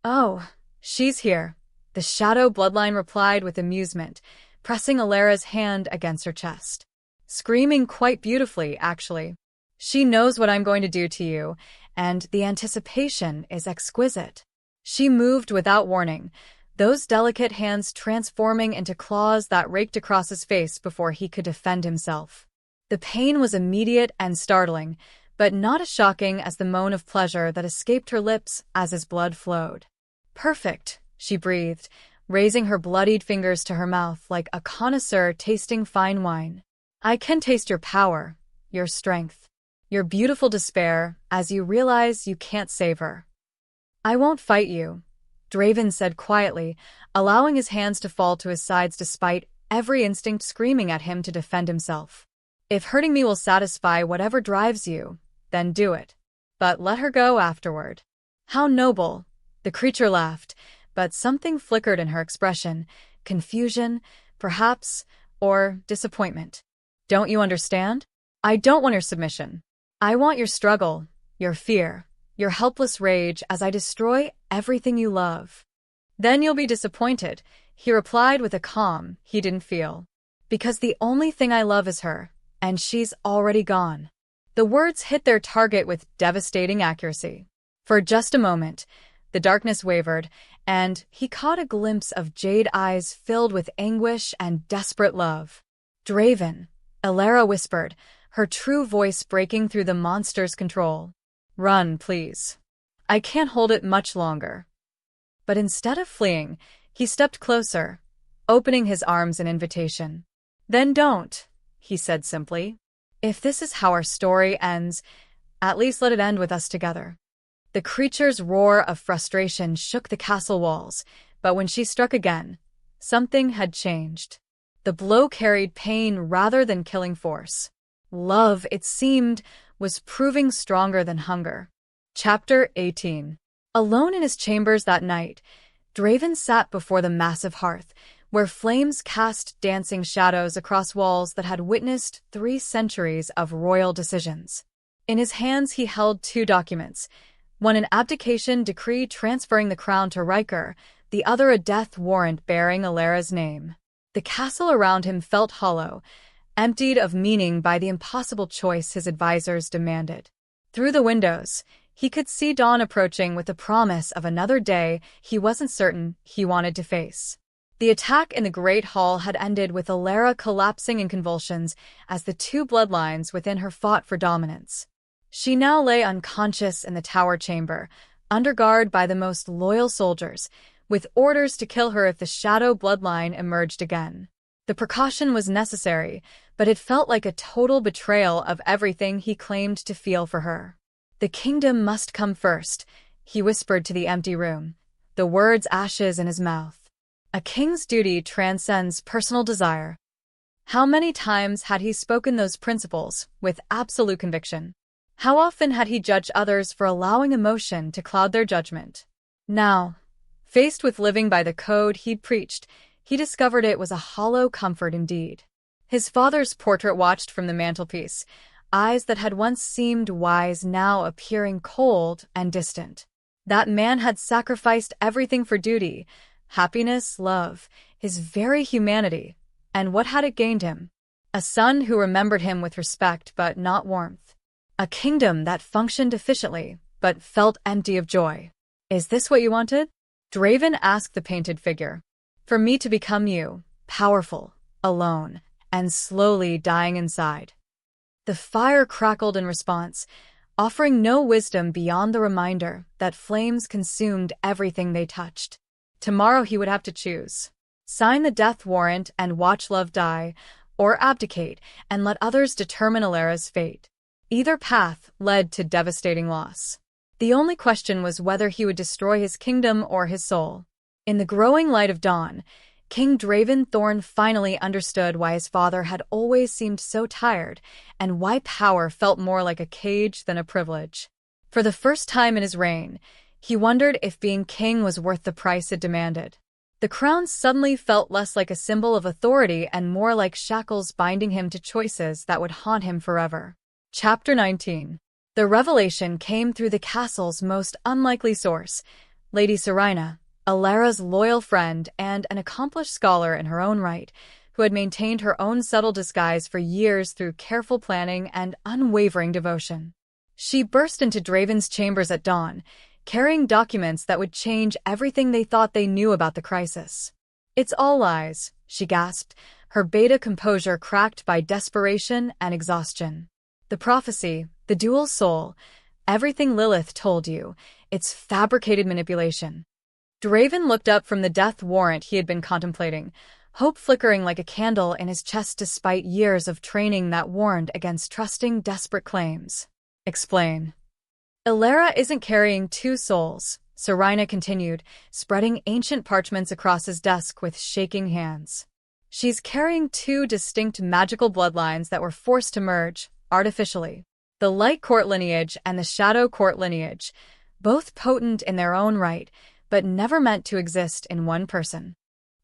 Oh, she's here, the The shadow bloodline replied with amusement, pressing Elara's hand against her chest. Screaming quite beautifully, actually. She knows what I'm going to do to you, and the anticipation is exquisite. She moved without warning, those delicate hands transforming into claws that raked across his face before he could defend himself. The pain was immediate and startling, but not as shocking as the moan of pleasure that escaped her lips as his blood flowed. Perfect, she breathed, raising her bloodied fingers to her mouth like a connoisseur tasting fine wine. I can taste your power, your strength, your beautiful despair as you realize you can't save her. I won't fight you, Draven said quietly, allowing his hands to fall to his sides despite every instinct screaming at him to defend himself. If hurting me will satisfy whatever drives you, then do it. But let her go afterward. How noble, the creature laughed, but something flickered in her expression, confusion, perhaps, or disappointment. Don't you understand? I don't want your submission. I want your struggle, your fear, your helpless rage as I destroy everything you love. Then you'll be disappointed, he replied with a calm he didn't feel. Because the only thing I love is her, and she's already gone. The words hit their target with devastating accuracy. For just a moment, the darkness wavered, and he caught a glimpse of jade eyes filled with anguish and desperate love. Draven, Elara whispered, her true voice breaking through the monster's control. Run, please. I can't hold it much longer. But instead of fleeing, he stepped closer, opening his arms in invitation. Then don't, he said simply. If this is how our story ends, at least let it end with us together. The creature's roar of frustration shook the castle walls, but when she struck again, something had changed. The blow carried pain rather than killing force. Love, it seemed, was proving stronger than hunger. Chapter 18. Alone in his chambers that night, Draven sat before the massive hearth, where flames cast dancing shadows across walls that had witnessed 3 centuries of royal decisions. In his hands he held 2 documents, one an abdication decree transferring the crown to Riker, the other a death warrant bearing Elara's name. The castle around him felt hollow, emptied of meaning by the impossible choice his advisors demanded. Through the windows, he could see dawn approaching with the promise of another day he wasn't certain he wanted to face. The attack in the Great Hall had ended with Elara collapsing in convulsions as the 2 bloodlines within her fought for dominance. She now lay unconscious in the tower chamber, under guard by the most loyal soldiers, with orders to kill her if the shadow bloodline emerged again. The precaution was necessary, but it felt like a total betrayal of everything he claimed to feel for her. The kingdom must come first, he whispered to the empty room, the words ashes in his mouth. A king's duty transcends personal desire. How many times had he spoken those principles with absolute conviction? How often had he judged others for allowing emotion to cloud their judgment? Now, faced with living by the code he'd preached, he discovered it was a hollow comfort indeed. His father's portrait watched from the mantelpiece, eyes that had once seemed wise now appearing cold and distant. That man had sacrificed everything for duty, happiness, love, his very humanity, and what had it gained him? A son who remembered him with respect but not warmth. A kingdom that functioned efficiently but felt empty of joy. Is this what you wanted? Draven asked the painted figure. For me to become you, powerful, alone, and slowly dying inside. The fire crackled in response, offering no wisdom beyond the reminder that flames consumed everything they touched. Tomorrow he would have to choose. Sign the death warrant and watch love die, or abdicate and let others determine Elara's fate. Either path led to devastating loss. The only question was whether he would destroy his kingdom or his soul. In the growing light of dawn, King Draven Thorne finally understood why his father had always seemed so tired and why power felt more like a cage than a privilege. For the first time in his reign, he wondered if being king was worth the price it demanded. The crown suddenly felt less like a symbol of authority and more like shackles binding him to choices that would haunt him forever. Chapter 19. The revelation came through the castle's most unlikely source, Lady Serena, Elara's loyal friend and an accomplished scholar in her own right, who had maintained her own subtle disguise for years through careful planning and unwavering devotion. She burst into Draven's chambers at dawn, carrying documents that would change everything they thought they knew about the crisis. "It's all lies," she gasped, her beta composure cracked by desperation and exhaustion. "The prophecy, the dual soul, everything Lilith told you, it's fabricated manipulation." Draven looked up from the death warrant he had been contemplating, hope flickering like a candle in his chest despite years of training that warned against trusting desperate claims. "Explain." "Elara isn't carrying two souls," Serena continued, spreading ancient parchments across his desk with shaking hands. "She's carrying two distinct magical bloodlines that were forced to merge, artificially. The Light Court lineage and the Shadow Court lineage, both potent in their own right, but never meant to exist in one person."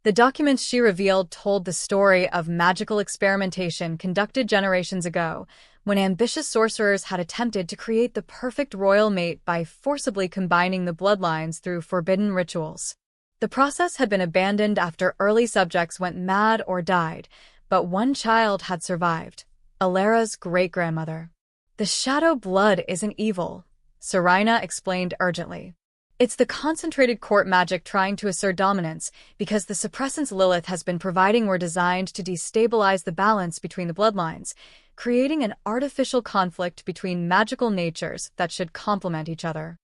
The documents she revealed told the story of magical experimentation conducted generations ago, when ambitious sorcerers had attempted to create the perfect royal mate by forcibly combining the bloodlines through forbidden rituals. The process had been abandoned after early subjects went mad or died, but one child had survived, Elara's great-grandmother. "The shadow blood isn't evil," Serena explained urgently. "It's the concentrated court magic trying to assert dominance, because the suppressants Lilith has been providing were designed to destabilize the balance between the bloodlines, creating an artificial conflict between magical natures that should complement each other."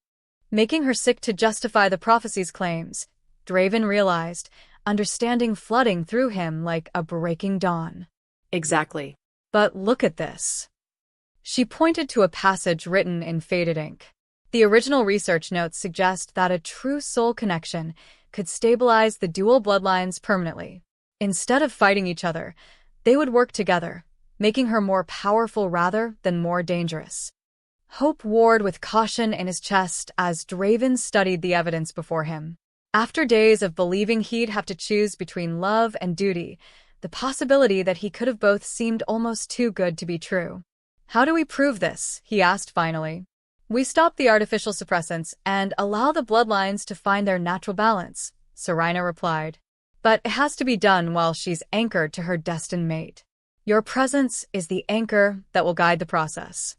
Making her sick to justify the prophecy's claims, Draven realized, understanding flooding through him like a breaking dawn. "Exactly. But look at this." She pointed to a passage written in faded ink. The original research notes suggest that a true soul connection could stabilize the dual bloodlines permanently. Instead of fighting each other, they would work together, making her more powerful rather than more dangerous. Hope warred with caution in his chest as Draven studied the evidence before him. After days of believing he'd have to choose between love and duty, the possibility that he could have both seemed almost too good to be true. "How do we prove this?" he asked finally. "We stop the artificial suppressants and allow the bloodlines to find their natural balance," Serena replied. "But it has to be done while she's anchored to her destined mate. Your presence is the anchor that will guide the process."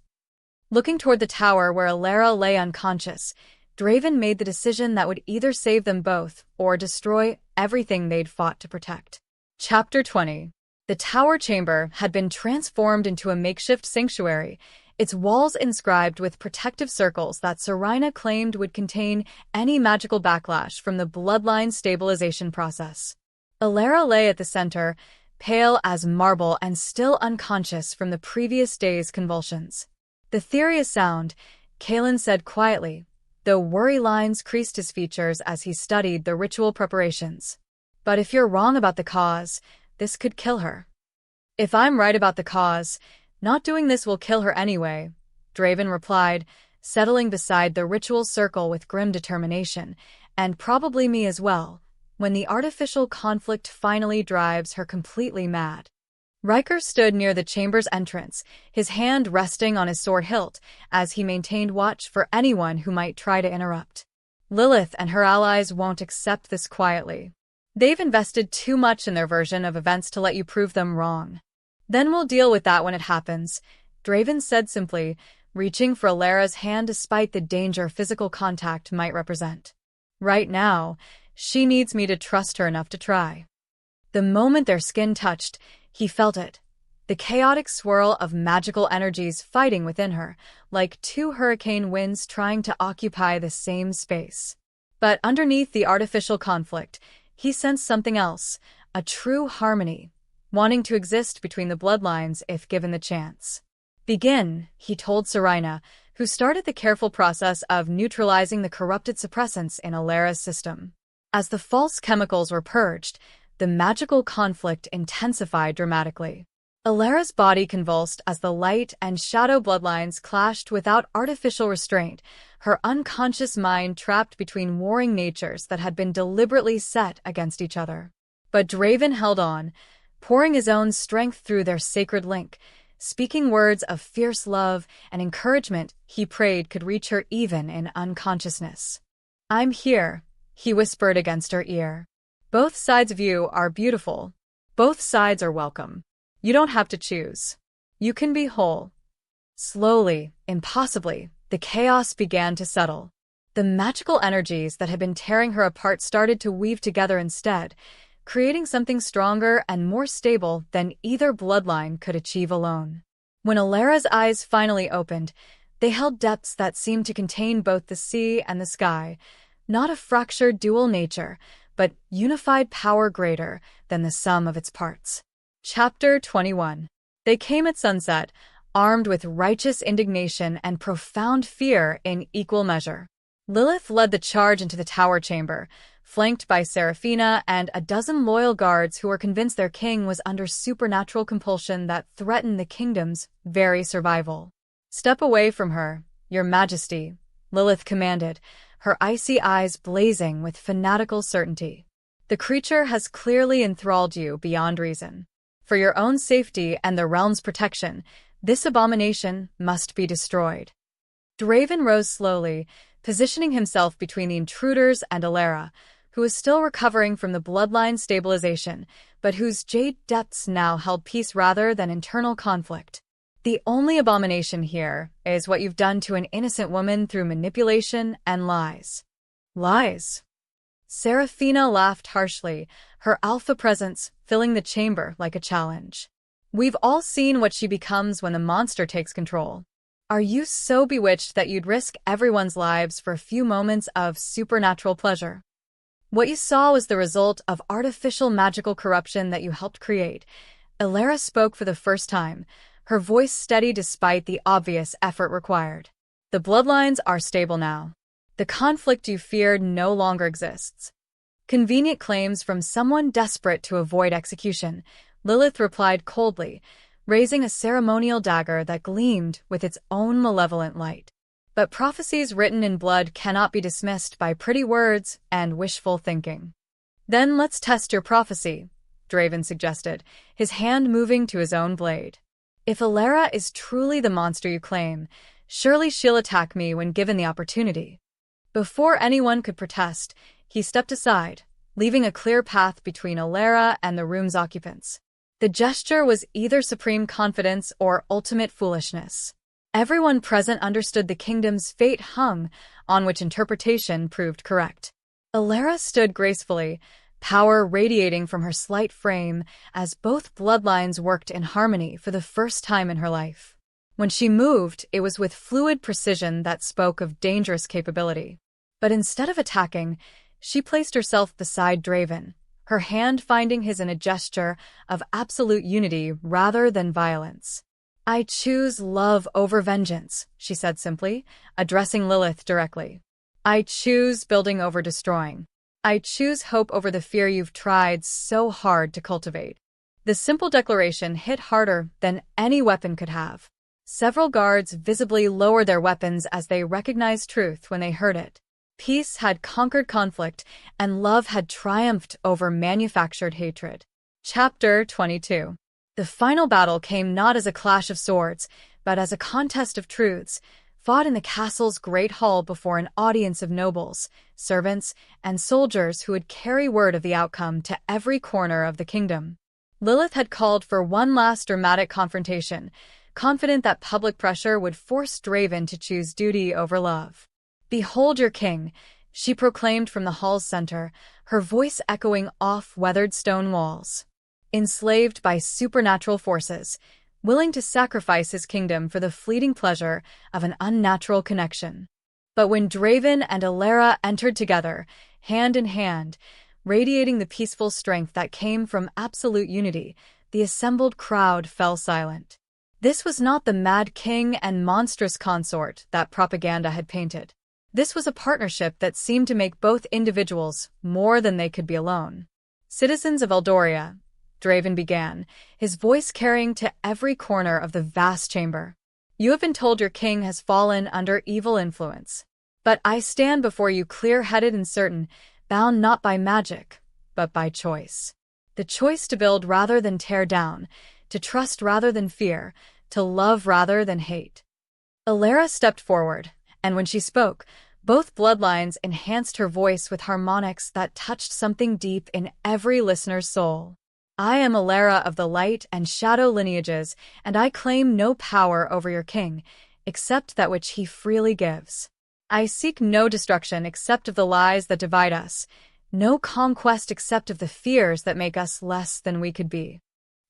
Looking toward the tower where Elara lay unconscious, Draven made the decision that would either save them both or destroy everything they'd fought to protect. Chapter 20. The tower chamber had been transformed into a makeshift sanctuary, its walls inscribed with protective circles that Serena claimed would contain any magical backlash from the bloodline stabilization process. Elara lay at the center, pale as marble and still unconscious from the previous day's convulsions. "The theory is sound," Kalen said quietly, though worry lines creased his features as he studied the ritual preparations. "But if you're wrong about the cause, this could kill her." "If I'm right about the cause, not doing this will kill her anyway," Draven replied, settling beside the ritual circle with grim determination, "and probably me as well, when the artificial conflict finally drives her completely mad." Riker stood near the chamber's entrance, his hand resting on his sword hilt, as he maintained watch for anyone who might try to interrupt. "Lilith and her allies won't accept this quietly. They've invested too much in their version of events to let you prove them wrong." "Then we'll deal with that when it happens," Draven said simply, reaching for Elara's hand despite the danger physical contact might represent. "Right now, she needs me to trust her enough to try." The moment their skin touched, he felt it, the chaotic swirl of magical energies fighting within her, like two hurricane winds trying to occupy the same space. But underneath the artificial conflict, he sensed something else, a true harmony, wanting to exist between the bloodlines if given the chance. "Begin," he told Serena, who started the careful process of neutralizing the corrupted suppressants in Elara's system. As the false chemicals were purged, the magical conflict intensified dramatically. Elara's body convulsed as the light and shadow bloodlines clashed without artificial restraint, her unconscious mind trapped between warring natures that had been deliberately set against each other. But Draven held on, pouring his own strength through their sacred link, speaking words of fierce love and encouragement he prayed could reach her even in unconsciousness. "I'm here," he whispered against her ear. Both sides of you are beautiful. Both sides are welcome. You don't have to choose. You can be whole. Slowly, impossibly, the chaos began to settle. The magical energies that had been tearing her apart started to weave together instead, creating something stronger and more stable than either bloodline could achieve alone. When Elara's eyes finally opened, they held depths that seemed to contain both the sea and the sky, not a fractured dual nature, but unified power greater than the sum of its parts. Chapter 21. They came at sunset, armed with righteous indignation and profound fear in equal measure. Lilith led the charge into the tower chamber, flanked by Seraphina and a dozen loyal guards who were convinced their king was under supernatural compulsion that threatened the kingdom's very survival. "Step away from her, Your Majesty," Lilith commanded, her icy eyes blazing with fanatical certainty. "The creature has clearly enthralled you beyond reason. For your own safety and the realm's protection, this abomination must be destroyed." Draven rose slowly, positioning himself between the intruders and Elara, who was still recovering from the bloodline stabilization, but whose jade depths now held peace rather than internal conflict. "The only abomination here is what you've done to an innocent woman through manipulation and lies." "Lies?" Seraphina laughed harshly, her alpha presence filling the chamber like a challenge. "We've all seen what she becomes when the monster takes control. Are you so bewitched that you'd risk everyone's lives for a few moments of supernatural pleasure? What you saw was the result of artificial magical corruption that you helped create." Elara spoke for the first time, her voice steady despite the obvious effort required. "The bloodlines are stable now. The conflict you feared no longer exists." Convenient claims from someone desperate to avoid execution, Lilith replied coldly, raising a ceremonial dagger that gleamed with its own malevolent light. "But prophecies written in blood cannot be dismissed by pretty words and wishful thinking." "Then let's test your prophecy," Draven suggested, his hand moving to his own blade. "If Elara is truly the monster you claim, surely she'll attack me when given the opportunity." Before anyone could protest, he stepped aside, leaving a clear path between Elara and the room's occupants. The gesture was either supreme confidence or ultimate foolishness. Everyone present understood the kingdom's fate hung on which interpretation proved correct. Elara stood gracefully, power radiating from her slight frame as both bloodlines worked in harmony for the first time in her life. When she moved, it was with fluid precision that spoke of dangerous capability. But instead of attacking, she placed herself beside Draven, her hand finding his in a gesture of absolute unity rather than violence. "I choose love over vengeance," she said simply, addressing Lilith directly. "I choose building over destroying. I choose hope over the fear you've tried so hard to cultivate." The simple declaration hit harder than any weapon could have. Several guards visibly lowered their weapons as they recognized truth when they heard it. Peace had conquered conflict, and love had triumphed over manufactured hatred. Chapter 22. The final battle came not as a clash of swords, but as a contest of truths, fought in the castle's great hall before an audience of nobles, servants, and soldiers who would carry word of the outcome to every corner of the kingdom. Lilith had called for one last dramatic confrontation, confident that public pressure would force Draven to choose duty over love. "Behold your king," she proclaimed from the hall's center, her voice echoing off weathered stone walls. Enslaved by supernatural forces, willing to sacrifice his kingdom for the fleeting pleasure of an unnatural connection. But when Draven and Elara entered together, hand in hand, radiating the peaceful strength that came from absolute unity, the assembled crowd fell silent. This was not the mad king and monstrous consort that propaganda had painted. This was a partnership that seemed to make both individuals more than they could be alone. "Citizens of Eldoria," Draven began, his voice carrying to every corner of the vast chamber. "You have been told your king has fallen under evil influence. But I stand before you clear-headed and certain, bound not by magic, but by choice. The choice to build rather than tear down, to trust rather than fear, to love rather than hate." Elara stepped forward, and when she spoke, Both bloodlines enhanced her voice with harmonics that touched something deep in every listener's soul. I am Elara of the light and shadow lineages, and I claim no power over your king, except that which he freely gives. I seek no destruction except of the lies that divide us, no conquest except of the fears that make us less than we could be.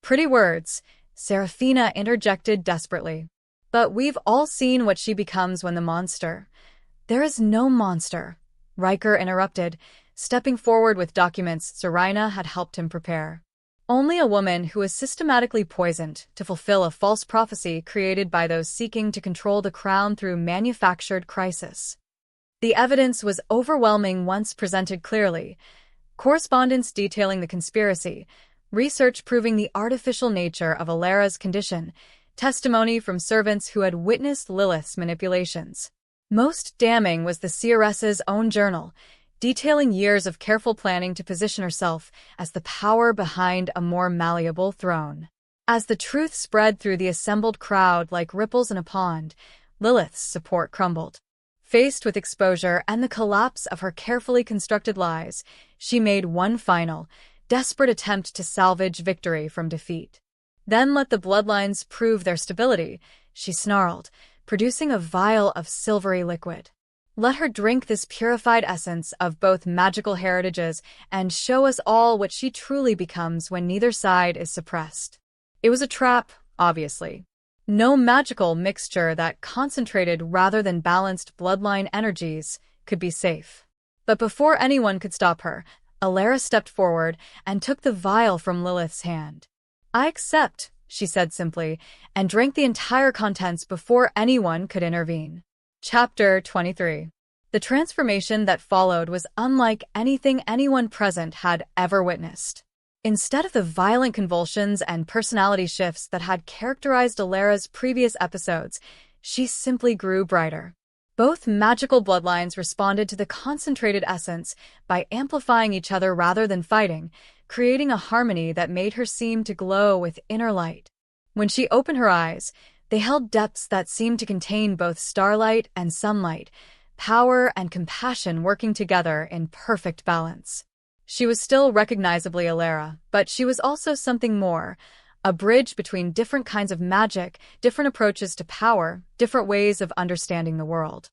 Pretty words, Serafina interjected desperately. But we've all seen what she becomes when the monster— There is no monster, Riker interrupted, stepping forward with documents Serena had helped him prepare. Only a woman who is systematically poisoned to fulfill a false prophecy created by those seeking to control the crown through manufactured crisis. The evidence was overwhelming once presented clearly. Correspondence detailing the conspiracy, research proving the artificial nature of Elara's condition, testimony from servants who had witnessed Lilith's manipulations. Most damning was the seeress's own journal, detailing years of careful planning to position herself as the power behind a more malleable throne. As the truth spread through the assembled crowd like ripples in a pond, Lilith's support crumbled. Faced with exposure and the collapse of her carefully constructed lies, she made one final, desperate attempt to salvage victory from defeat. Then let the bloodlines prove their stability, she snarled, producing a vial of silvery liquid. Let her drink this purified essence of both magical heritages and show us all what she truly becomes when neither side is suppressed. It was a trap, obviously. No magical mixture that concentrated rather than balanced bloodline energies could be safe. But before anyone could stop her, Elara stepped forward and took the vial from Lilith's hand. I accept, she said simply, and drank the entire contents before anyone could intervene. Chapter 23. The transformation that followed was unlike anything anyone present had ever witnessed. Instead of the violent convulsions and personality shifts that had characterized Elara's previous episodes, she simply grew brighter. Both magical bloodlines responded to the concentrated essence by amplifying each other rather than fighting, creating a harmony that made her seem to glow with inner light. When she opened her eyes, they held depths that seemed to contain both starlight and sunlight, power and compassion working together in perfect balance. She was still recognizably Elara, but she was also something more, a bridge between different kinds of magic, different approaches to power, different ways of understanding the world.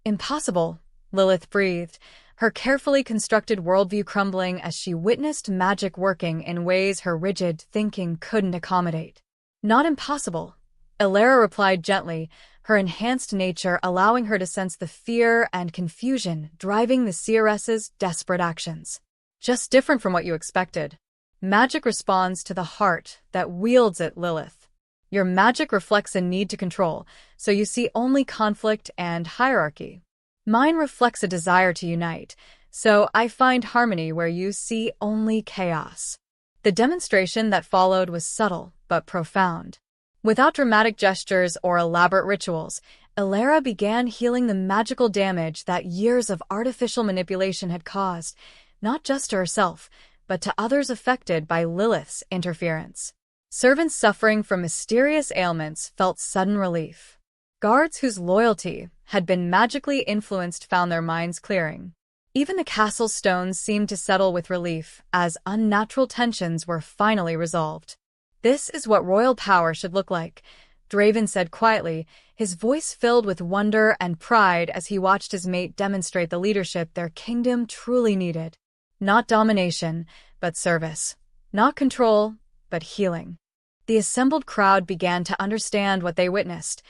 Impossible, Lilith breathed, her carefully constructed worldview crumbling as she witnessed magic working in ways her rigid thinking couldn't accommodate. Not impossible, Elara replied gently, her enhanced nature allowing her to sense the fear and confusion driving the seeress's desperate actions. Just different from what you expected. Magic responds to the heart that wields it, Lilith. Your magic reflects a need to control, so you see only conflict and hierarchy. Mine reflects a desire to unite, so I find harmony where you see only chaos. The demonstration that followed was subtle but profound. Without dramatic gestures or elaborate rituals, Elara began healing the magical damage that years of artificial manipulation had caused, not just to herself, but to others affected by Lilith's interference. Servants suffering from mysterious ailments felt sudden relief. Guards whose loyalty had been magically influenced found their minds clearing. Even the castle's stones seemed to settle with relief as unnatural tensions were finally resolved. This is what royal power should look like, Draven said quietly, his voice filled with wonder and pride as he watched his mate demonstrate the leadership their kingdom truly needed. Not domination, but service. Not control, but healing. The assembled crowd began to understand what they witnessed.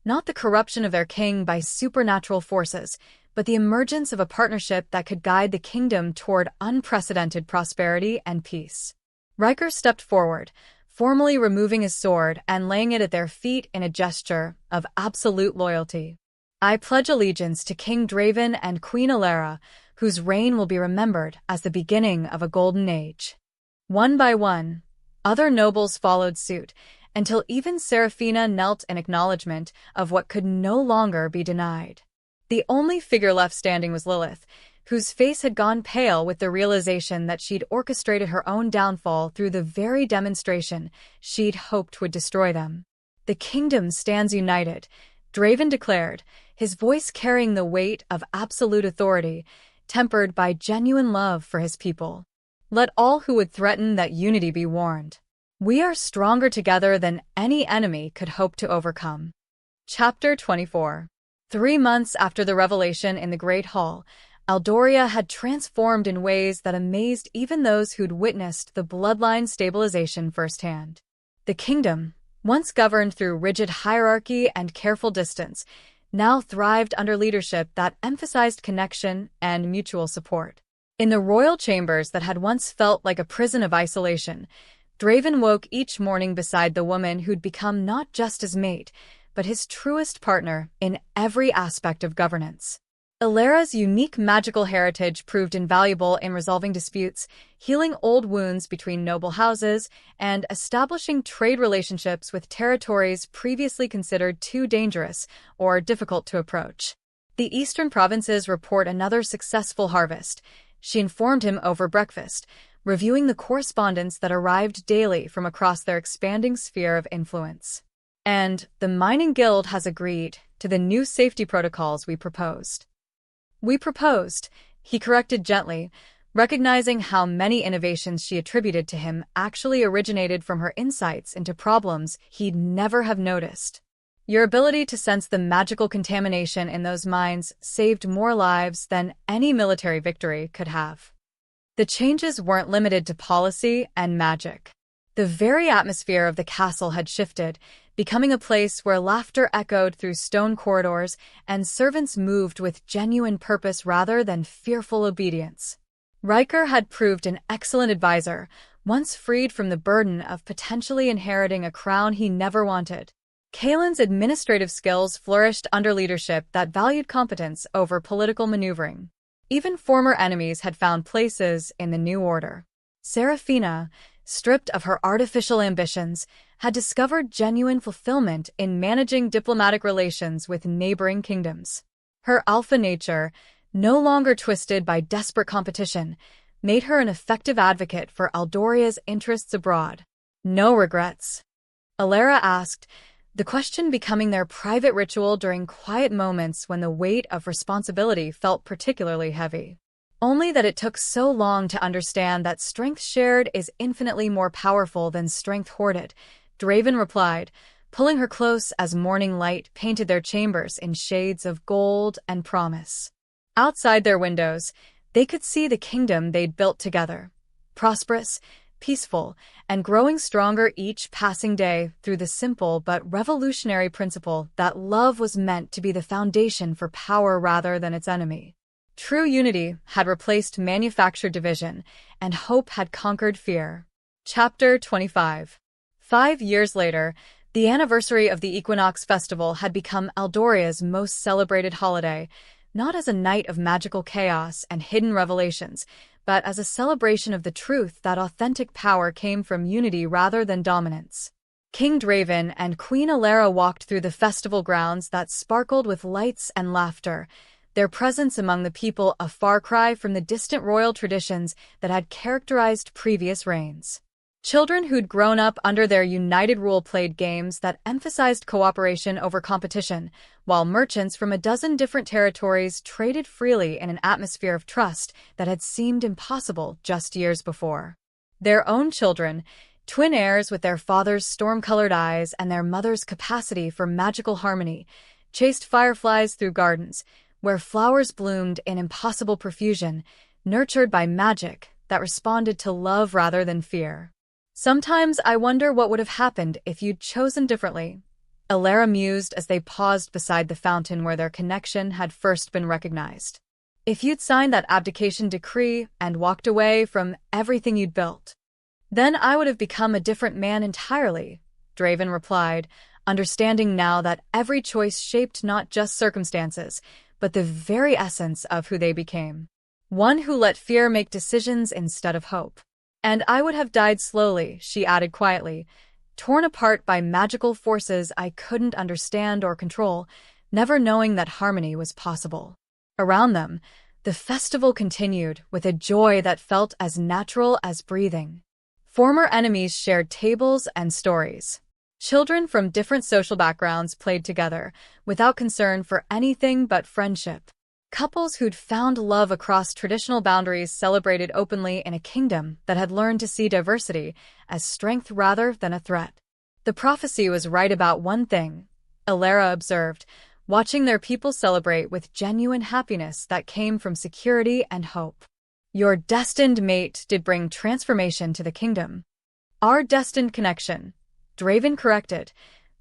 Not the corruption of their king by supernatural forces, but the emergence of a partnership that could guide the kingdom toward unprecedented prosperity and peace. Riker stepped forward, formally removing his sword and laying it at their feet in a gesture of absolute loyalty. I pledge allegiance to King Draven and Queen Elara, whose reign will be remembered as the beginning of a golden age. One by one, other nobles followed suit, until even Serafina knelt in acknowledgement of what could no longer be denied. The only figure left standing was Lilith, whose face had gone pale with the realization that she'd orchestrated her own downfall through the very demonstration she'd hoped would destroy them. The kingdom stands united, Draven declared, his voice carrying the weight of absolute authority, tempered by genuine love for his people. Let all who would threaten that unity be warned. We are stronger together than any enemy could hope to overcome. Chapter 24. 3 months after the revelation in the Great Hall, Aldoria had transformed in ways that amazed even those who'd witnessed the bloodline stabilization firsthand. The kingdom, once governed through rigid hierarchy and careful distance, now thrived under leadership that emphasized connection and mutual support. In the royal chambers that had once felt like a prison of isolation, Draven woke each morning beside the woman who'd become not just his mate, but his truest partner in every aspect of governance. Elara's unique magical heritage proved invaluable in resolving disputes, healing old wounds between noble houses, and establishing trade relationships with territories previously considered too dangerous or difficult to approach. The eastern provinces report another successful harvest, she informed him over breakfast, reviewing the correspondence that arrived daily from across their expanding sphere of influence. And the mining guild has agreed to the new safety protocols we proposed. We proposed, he corrected gently, recognizing how many innovations she attributed to him actually originated from her insights into problems he'd never have noticed. Your ability to sense the magical contamination in those mines saved more lives than any military victory could have. The changes weren't limited to policy and magic. The very atmosphere of the castle had shifted, becoming a place where laughter echoed through stone corridors and servants moved with genuine purpose rather than fearful obedience. Riker had proved an excellent advisor, once freed from the burden of potentially inheriting a crown he never wanted. Kaelin's administrative skills flourished under leadership that valued competence over political maneuvering. Even former enemies had found places in the new order. Seraphina, stripped of her artificial ambitions, had discovered genuine fulfillment in managing diplomatic relations with neighboring kingdoms. Her alpha nature, no longer twisted by desperate competition, made her an effective advocate for Aldoria's interests abroad. No regrets? Elara asked, the question becoming their private ritual during quiet moments when the weight of responsibility felt particularly heavy. Only that it took so long to understand that strength shared is infinitely more powerful than strength hoarded, Draven replied, pulling her close as morning light painted their chambers in shades of gold and promise. Outside their windows, they could see the kingdom they'd built together, prosperous, peaceful, and growing stronger each passing day through the simple but revolutionary principle that love was meant to be the foundation for power rather than its enemy. True unity had replaced manufactured division, and hope had conquered fear. Chapter 25. 5 years later, the anniversary of the Equinox Festival had become Aldoria's most celebrated holiday, not as a night of magical chaos and hidden revelations, but as a celebration of the truth that authentic power came from unity rather than dominance. King Draven and Queen Elara walked through the festival grounds that sparkled with lights and laughter, their presence among the people a far cry from the distant royal traditions that had characterized previous reigns. Children who'd grown up under their united rule played games that emphasized cooperation over competition, while merchants from a dozen different territories traded freely in an atmosphere of trust that had seemed impossible just years before. Their own children, twin heirs with their father's storm-colored eyes and their mother's capacity for magical harmony, chased fireflies through gardens, where flowers bloomed in impossible profusion, nurtured by magic that responded to love rather than fear. Sometimes I wonder what would have happened if you'd chosen differently, Elara mused as they paused beside the fountain where their connection had first been recognized. If you'd signed that abdication decree and walked away from everything you'd built, then I would have become a different man entirely, Draven replied, understanding now that every choice shaped not just circumstances, but the very essence of who they became. One who let fear make decisions instead of hope. And I would have died slowly, she added quietly, torn apart by magical forces I couldn't understand or control, never knowing that harmony was possible. Around them, the festival continued with a joy that felt as natural as breathing. Former enemies shared tables and stories. Children from different social backgrounds played together, without concern for anything but friendship. Couples who'd found love across traditional boundaries celebrated openly in a kingdom that had learned to see diversity as strength rather than a threat. The prophecy was right about one thing, Elara observed, watching their people celebrate with genuine happiness that came from security and hope. Your destined mate did bring transformation to the kingdom. Our destined connection, Draven corrected,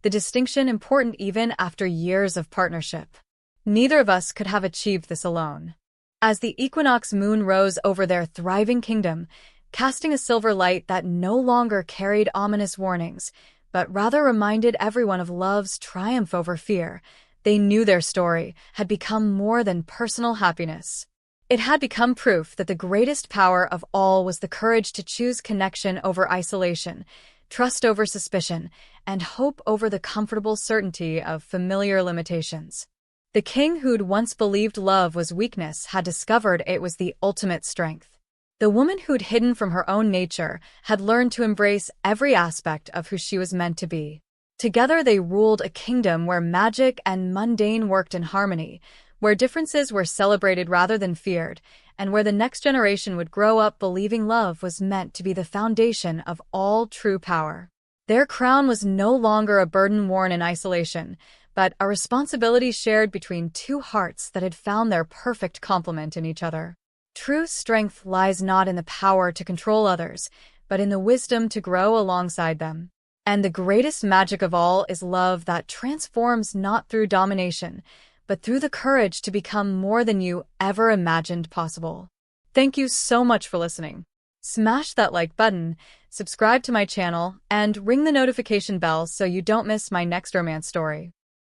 the distinction important even after years of partnership. Neither of us could have achieved this alone. As the equinox moon rose over their thriving kingdom, casting a silver light that no longer carried ominous warnings, but rather reminded everyone of love's triumph over fear, they knew their story had become more than personal happiness. It had become proof that the greatest power of all was the courage to choose connection over isolation, trust over suspicion, and hope over the comfortable certainty of familiar limitations. The king who'd once believed love was weakness had discovered it was the ultimate strength. The woman who'd hidden from her own nature had learned to embrace every aspect of who she was meant to be. Together they ruled a kingdom where magic and mundane worked in harmony, where differences were celebrated rather than feared, and where the next generation would grow up believing love was meant to be the foundation of all true power. Their crown was no longer a burden worn in isolation, but a responsibility shared between two hearts that had found their perfect complement in each other. True strength lies not in the power to control others, but in the wisdom to grow alongside them. And the greatest magic of all is love that transforms not through domination, but through the courage to become more than you ever imagined possible. Thank you so much for listening. Smash that like button, subscribe to my channel, and ring the notification bell so you don't miss my next romance story.